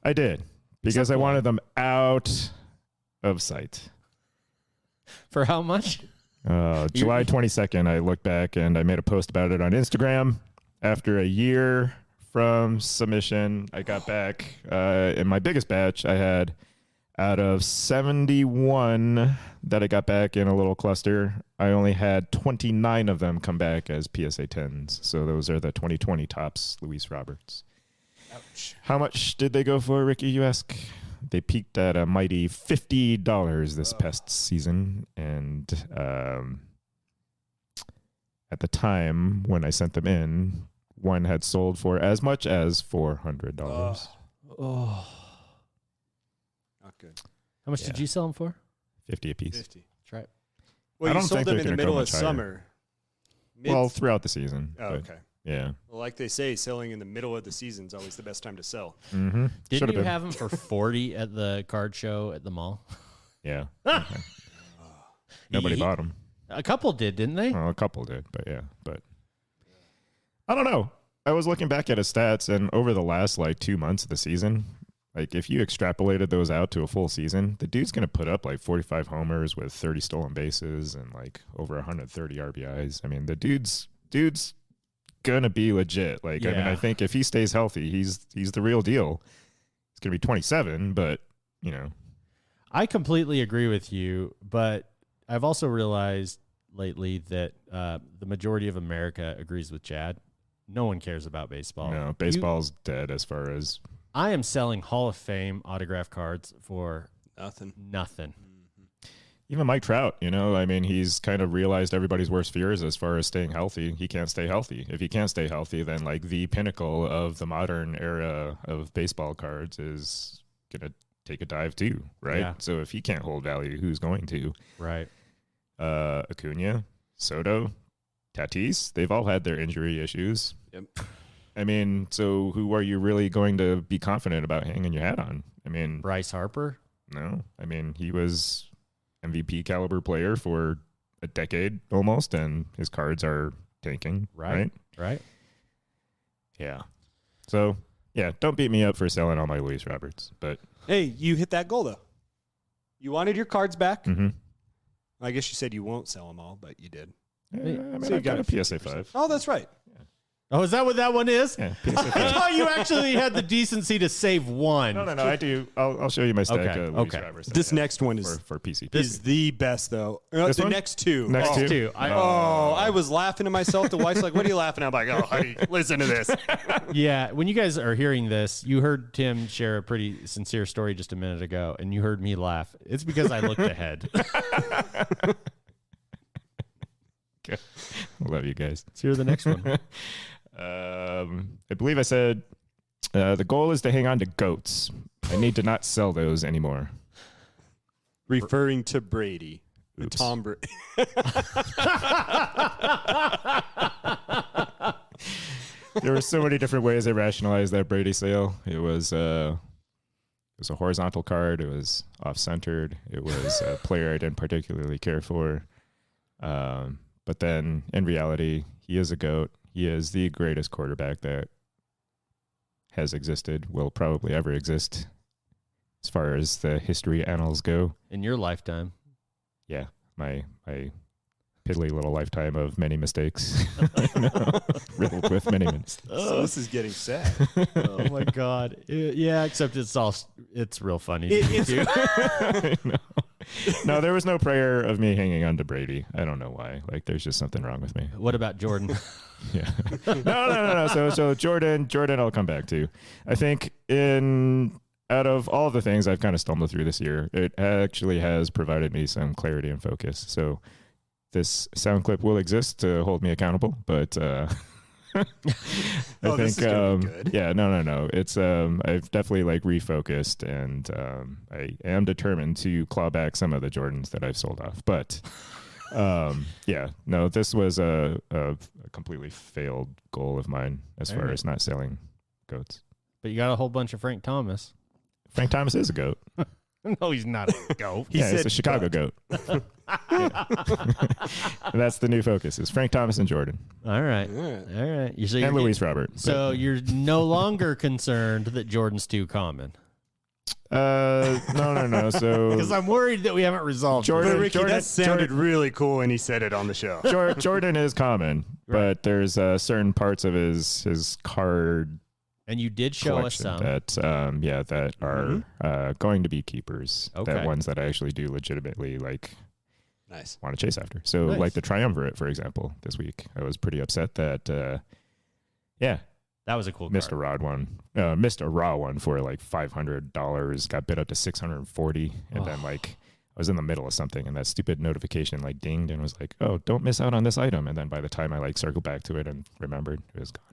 I did, because I wanted them out of sight. For how much? July 22nd, I looked back and I made a post about it on Instagram. After a year from submission, I got back in my biggest batch. I had out of 71 that I got back in a little cluster, I only had 29 of them come back as PSA 10s. So those are the 2020 tops, Luis Roberts. Ouch. How much did they go for, Ricky, you ask? They peaked at a mighty $50 this past season. And at the time when I sent them in, one had sold for as much as $400. Oh. Not good. How much did you sell them for? 50 a piece. 50. That's right. Well, I you don't sold think them they're in the gonna go middle of much higher. summer. Well, throughout the season. Oh, but, okay. Yeah. Well, like they say, selling in the middle of the season is always the best time to sell. Mm-hmm. Didn't you have them for 40 at the card show at the mall? Yeah. Okay. Nobody bought them. A couple did, didn't they? Well, a couple did, but yeah. But I don't know. I was looking back at his stats, and over the last 2 months of the season, if you extrapolated those out to a full season, the dude's going to put up 45 homers with 30 stolen bases and over 130 RBIs. I mean, the dude's going to be legit. I mean, I think if he stays healthy, he's the real deal. He's going to be 27, but, I completely agree with you, but I've also realized lately that the majority of America agrees with Chad. No one cares about baseball. no, baseball's dead as far as... I am selling Hall of Fame autograph cards for Nothing. Even Mike Trout, I mean, he's kind of realized everybody's worst fears as far as staying healthy. He can't stay healthy. If he can't stay healthy, then the pinnacle of the modern era of baseball cards is going to take a dive too, right? Yeah. So if he can't hold value, who's going to? right. Acuna, Soto, Tatis, they've all had their injury issues. Yep. I mean, so who are you really going to be confident about hanging your hat on? I mean, Bryce Harper. no. I mean, he was MVP caliber player for a decade almost, and his cards are tanking. Right. Yeah. So, yeah, don't beat me up for selling all my Luis Roberts, but Hey, you hit that goal, though. You wanted your cards back. mhm. I guess you said you won't sell them all, but you did. I mean, So you I've got a got PSA 5. Oh, that's right. Oh, is that what that one is? Yeah, PSA I 5. thought you actually had the decency to save one. No, I do. I'll show you my stack Okay, of Luis okay. Roberts. This next one is for PCP. the best, though. This The one? next two. Next oh. two? I was laughing to myself. The wife's like, "What are you laughing at?" I'm like, "Oh, honey, listen to this." Yeah, when you guys are hearing this, you heard Tim share a pretty sincere story just a minute ago, and you heard me laugh. It's because I looked ahead. Okay. Love you guys. Let's hear the next one. I believe I said the goal is to hang on to goats. I need to not sell those anymore. Referring to Brady, the Oops. Tom Brady. There were so many different ways I rationalized that Brady sale. It was a horizontal card. It was off-centered. It was a player I didn't particularly care for. But then, in reality, he is a GOAT. He is the greatest quarterback that has existed, will probably ever exist, as far as the history annals go. In your lifetime. Yeah, my piddly little lifetime of many mistakes, riddled with many mistakes. So this is getting sad. Oh my God. Yeah, except it's real funny. No, there was no prayer of me hanging on to Brady. I don't know why. There's just something wrong with me. What about Jordan? Yeah. No. So Jordan, I'll come back to. I think out of all the things I've kind of stumbled through this year, it actually has provided me some clarity and focus. So this sound clip will exist to hold me accountable, but I think this is gonna be good. yeah, no. It's I've definitely refocused, and I am determined to claw back some of the Jordans that I've sold off. But yeah, no, this was a completely failed goal of mine as far as not selling goats. But you got a whole bunch of Frank Thomas. Frank Thomas is a goat. No, he's not a goat. Yeah, it's said a Chicago goat. And that's the new focus is Frank Thomas and Jordan All right. All right. All right. and Luis Robert. So you're no longer concerned that Jordan's too common. No. So Because I'm worried that we haven't resolved it. Jordan, But Ricky, Jordan, that sounded really cool when he said it on the show. Jordan is common, but there's certain parts of his card And you did show us collection some. that are going to be keepers. Okay. That ones that I actually do legitimately Nice. want to chase after. So Nice. like the Triumvirate, for example, this week I was pretty upset that That was a cool missed a card. raw one for like $500, got bid up to 640, and then I was in the middle of something, and that stupid notification like dinged and was like, "Oh, don't miss out on this item." And then by the time I circled back to it and remembered, it was gone.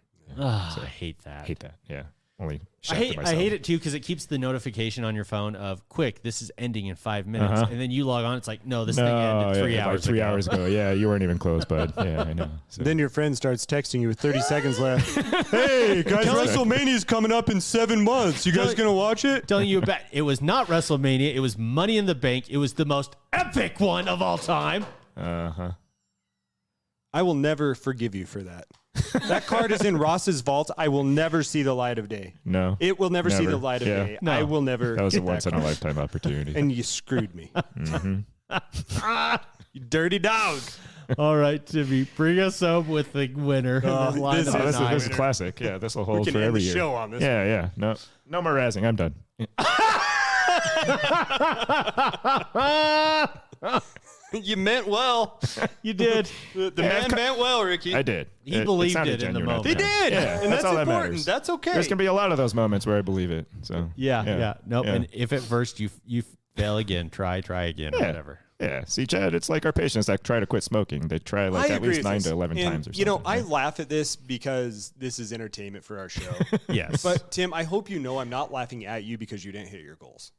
I hate that. I hate that. Yeah, only I shafted myself. hate it too because it keeps the notification on your phone of quick, this is ending in 5 minutes, and then you log on. It's like, no, this thing ended 3 hours. Like 3 ago. hours ago. Yeah, you weren't even close, bud. Yeah, I know. So. Then your friend starts texting you with 30 seconds left. Hey, guys, WrestleMania's coming up in 7 months. You guys going to watch it? Telling you about it was not WrestleMania. It was Money in the Bank. It was the most epic one of all time. I will never forgive you for that. That card is in Ross's vault. I will never see the light of day. No, It will never see the Never. light of Yeah. day. No. I will never. that was a get once in a card. lifetime opportunity. And you screwed me. You dirty dog. All right, Timmy, bring us home with the winner. and then line this up is- nine. This is classic. Yeah, this will hold can for end every the year. show on this Yeah. No more razzing. I'm done. You meant well. You did. The man meant well, Ricky. I did. He believed sounded it in the genuine at moment. He time. did. Yeah, and that's all that important. matters. That's okay. There's gonna be a lot of those moments where I believe it. So Yeah. Nope. Yeah. And if at first you fail again, try again, or Yeah. whatever. Yeah. See, Chad, it's like our patients that try to quit smoking. They try I at agree least with 9 this. to 11 And, times or something. You know, I laugh at this because this is entertainment for our show. Yes. But Tim, I hope you know I'm not laughing at you because you didn't hit your goals.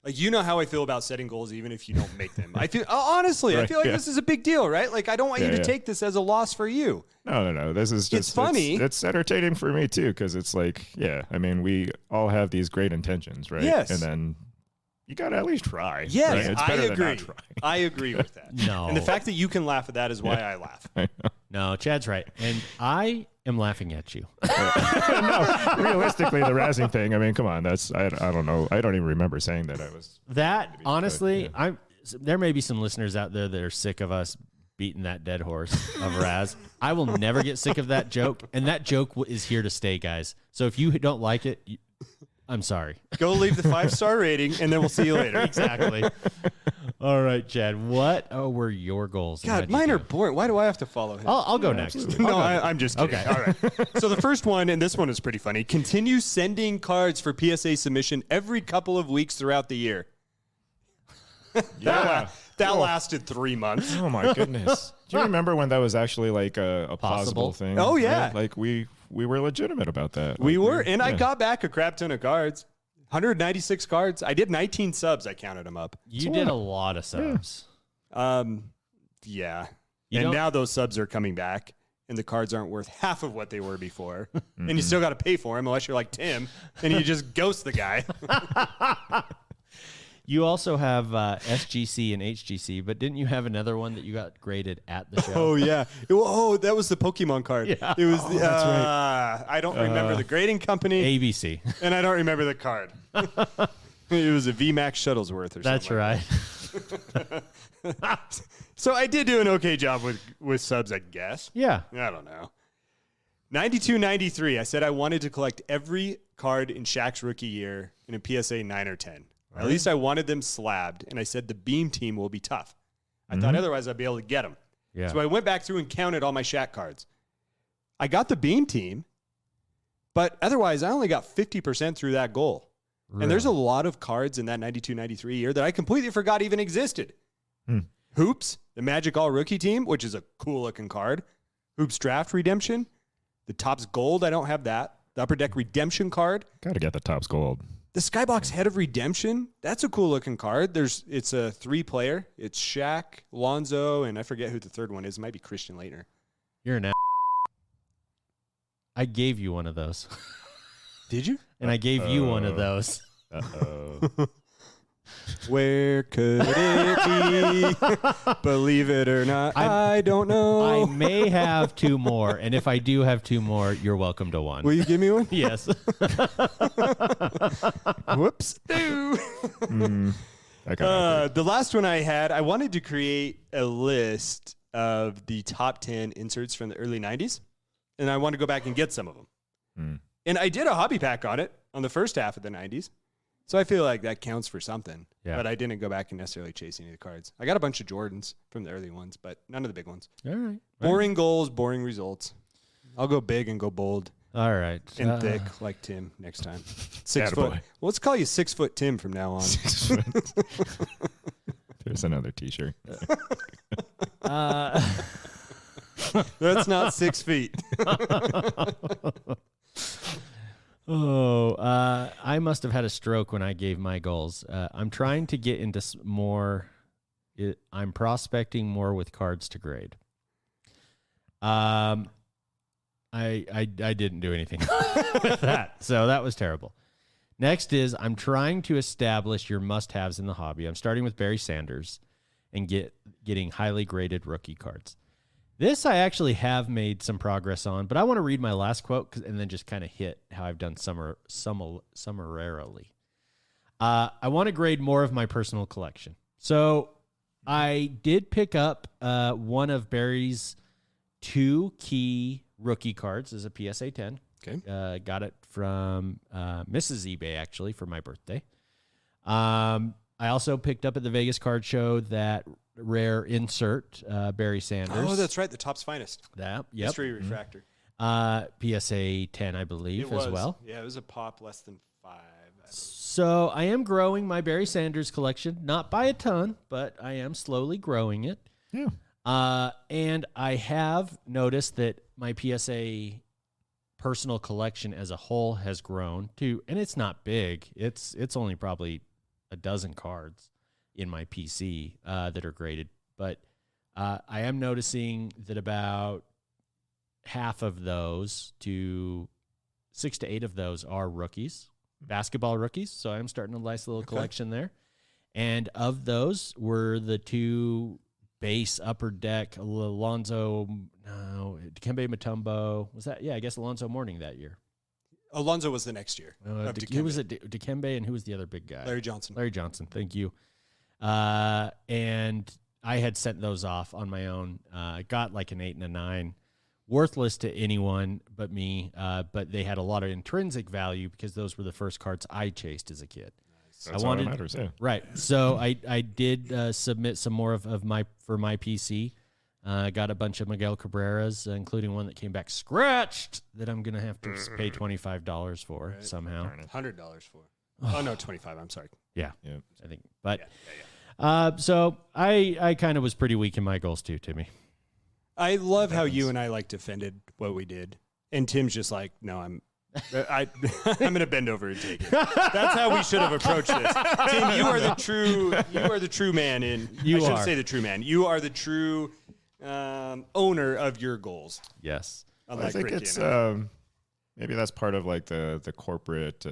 Like, you know how I feel about setting goals even if you don't make them. I feel honestly, I Right, feel like yeah. this is a big deal, right? Like, I don't want you Yeah, to yeah. take this as a loss for you. No. This is just funny. It's entertaining for me too, because it's like, yeah. I mean, we all have these great intentions, right? Yes. And then you gotta at least try. Yes, right? It's I better agree. than not try. I agree with that. No. And the fact that you can laugh at that is why I laugh. I know. No, Chad's right. And I am laughing at you. No, realistically, the razzing thing. I mean, come on. I don't know. I don't even remember saying that I was. That honestly, yeah. there may be some listeners out there that are sick of us beating that dead horse of Raz. I will never get sick of that joke, and that joke is here to stay, guys. So if you don't like it, I'm sorry. Go leave the 5-star rating, and then we'll see you later. Exactly. All right, Chad. What were your goals? and God, how'd you mine do? are boring. Why do I have to follow him? I'll go next. No, I'm just kidding. Okay. All right. So the first one, and this one is pretty funny. Continue sending cards for PSA submission every couple of weeks throughout the year. Yeah. That lasted 3 months. Oh my goodness. Do you remember when that was actually like a plausible Possible. thing? Oh, yeah. Right? Like we were legitimate about that. We Like, were, and I yeah. got back a crap ton of cards. 196 cards. I did 19 subs. I counted them up. You did a lot of subs. Yeah. You And don't- now those subs are coming back, and the cards aren't worth half of what they were before. And you still got to pay for them unless you're like Tim, and you just ghost the guy. You also have SGC and HGC, but didn't you have another one that you got graded at the show? Oh yeah. Oh, that was the Pokemon card. Yeah. It was. That's right. I don't remember the grading company, ABC. and I don't remember the card. It was a VMAX Shuttlesworth or That's something. right. So I did do an okay job with subs, I guess. Yeah. I don't know. 92-93. I said I wanted to collect every card in Shaq's rookie year in a PSA 9 or 10. At least I wanted them slabbed, and I said the Beam team will be tough. I thought otherwise I'd be able to get them. Yeah. So I went back through and counted all my Shaq cards. I got the Beam team, but otherwise I only got 50% through that goal. And there's a lot of cards in that 92-93 year that I completely forgot even existed. Hoops, the Magic All Rookie team, which is a cool looking card. Hoops Draft Redemption. The Topps Gold, I don't have that. The Upper Deck Redemption card. Gotta get the Topps Gold. The Skybox Head of Redemption, that's a cool looking card. It's a 3-player. It's Shaq, Lonzo, and I forget who the third one is. It might be Christian Laettner. You're an I gave you one of those. Did you? And I gave you one of those. Uh-oh. Where could it be? Believe it or not, I don't know. I may have two more, and if I do have two more, you're welcome to one. Will you give me one? Yes. Whoops. The last one I had, I wanted to create a list of the top 10 inserts from the early 90s, and I want to go back and get some of them. And I did a hobby pack on it on the first half of the 90s. So I feel like that counts for something. Yeah. But I didn't go back and necessarily chase any of the cards. I got a bunch of Jordans from the early ones, but none of the big ones. All right. Boring goals, boring results. I'll go big and go bold All right. and thick like Tim next time. 6 foot. Attaboy. Well, let's call you 6 foot Tim from now on. There's another T-shirt. That's not 6 feet. I must have had a stroke when I gave my goals. I'm trying to get into more. I'm prospecting more with cards to grade. I didn't do anything with that, so that was terrible. Next is I'm trying to establish your must-haves in the hobby. I'm starting with Barry Sanders and getting highly graded rookie cards. This I actually have made some progress on, but I want to read my last quote and then just kind of hit how I've done summarily. I want to grade more of my personal collection. So I did pick up one of Barry's 2 key rookie cards as a PSA 10. Okay. Got it from Mrs. eBay, actually, for my birthday. I also picked up at the Vegas Card Show that rare insert, Barry Sanders. Oh, that's right. The Topps Finest. That, yep. Mystery Refractor. PSA 10, I believe, as well. Yeah, it was a pop less than 5. So I am growing my Barry Sanders collection, not by a ton, but I am slowly growing it. Yeah. And I have noticed that my PSA personal collection as a whole has grown too, and it's not big. It's only probably a dozen cards in my PC that are graded, but I am noticing that about half of those, to 6 to 8 of those, are rookies, basketball rookies. So I'm starting a nice little collection there. And of those were the 2 base upper deck, Dikembe Mutombo. Was that? Yeah, I guess Alonzo Mourning that year. Alonzo was the next year. Of Who was it? Dikembe, and who was the other big guy? Larry Johnson. Larry Johnson. Thank you. And I had sent those off on my own. I got like an 8 and a 9. Worthless to anyone but me, but they had a lot of intrinsic value because those were the first cards I chased as a kid. That's all that matters, yeah. Right. So I did submit some more of my PC. Got a bunch of Miguel Cabreras, including one that came back scratched that I'm going to have to pay $25 for somehow. $100 for. Oh, no, 25. I'm sorry. Yeah. Yeah. I think. But so I kind of was pretty weak in my goals too, Timmy. I love how you and I like defended what we did. And Tim's just like, no, I'm going to bend over and take it. That's how we should have approached this. Tim, you are the true man I shouldn't say the true man. You are the true owner of your goals. Yes. I think it's maybe that's part of like the corporate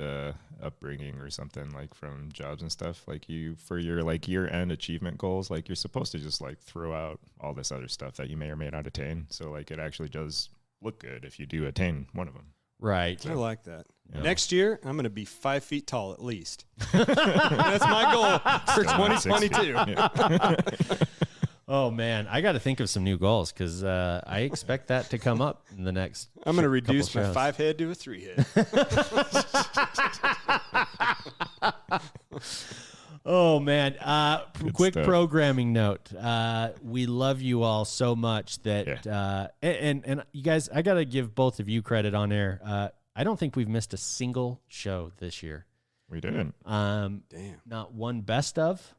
upbringing or something, like from jobs and stuff. Like you, for your like year-end achievement goals, like you're supposed to just like throw out all this other stuff that you may or may not attain. So like it actually does look good if you do attain one of them. Right. I like that. Yeah. Next year, I'm going to be 5 feet tall at least. That's my goal for Still not 6 feet. 2022. Yeah. Oh man, I got to think of some new goals because I expect that to come up in the next. I'm going to reduce my shows. 5 head to a 3 head. Oh man, quick stuff. programming note. We love you all so much that and you guys, I got to give both of you credit on air. I don't think we've missed a single show this year. We didn't. Damn. Not one best of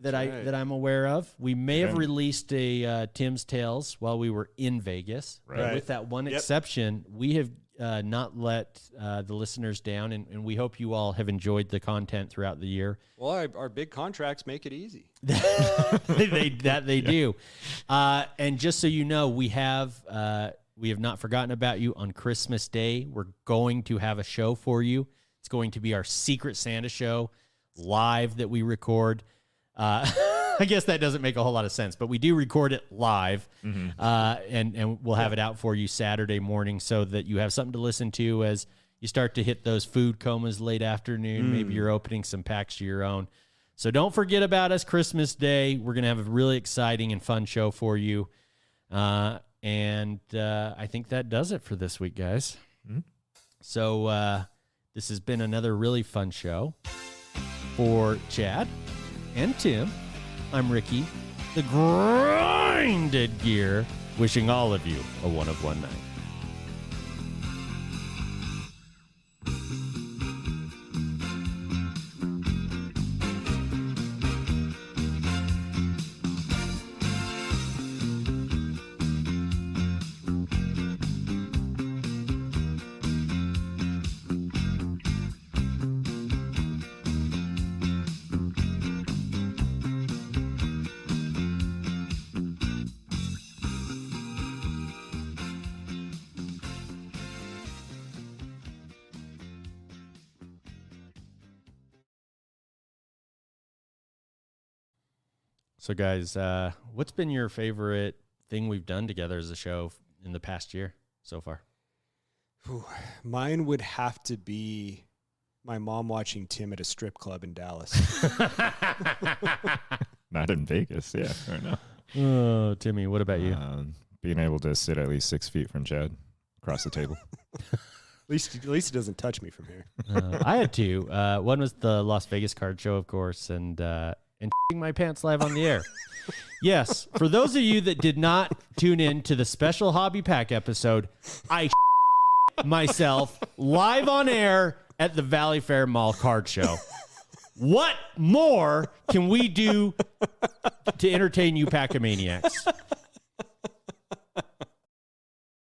that right. that I'm aware of. We may have Yeah. released a Tim's Tales while we were in Vegas. But Right. with that one Yep. exception, we have not let the listeners down, and we hope you all have enjoyed the content throughout the year. Well, our big contracts make it easy. they do. And just so you know, we have not forgotten about you. On Christmas Day, we're going to have a show for you. It's going to be our Secret Santa show. live that we record. I guess that doesn't make a whole lot of sense, but we do record it live, and we'll have it out for you Saturday morning so that you have something to listen to as you start to hit those food comas late afternoon. Maybe you're opening some packs of your own. So don't forget about us Christmas Day. We're going to have a really exciting and fun show for you. And I think that does it for this week, guys. So this has been another really fun show. For Chad and Tim, I'm Ricky, the Grinded Gear, wishing all of you a one of one night. So, guys, what's been your favorite thing we've done together as a show in the past year so far? Mine would have to be my mom watching Tim at a strip club in Dallas. Not in Vegas, yeah, or no. Oh, Timmy, what about you? Being able to sit at least 6 feet from Chad across the table. At least he doesn't touch me from here. I had two. One was the Las Vegas card show, of course, and my pants live on the air. Yes, for those of you that did not tune in to the special Hobby Pack episode, I myself live on air at the Valley Fair Mall card show. What more can we do to entertain you Pack-A-Maniacs?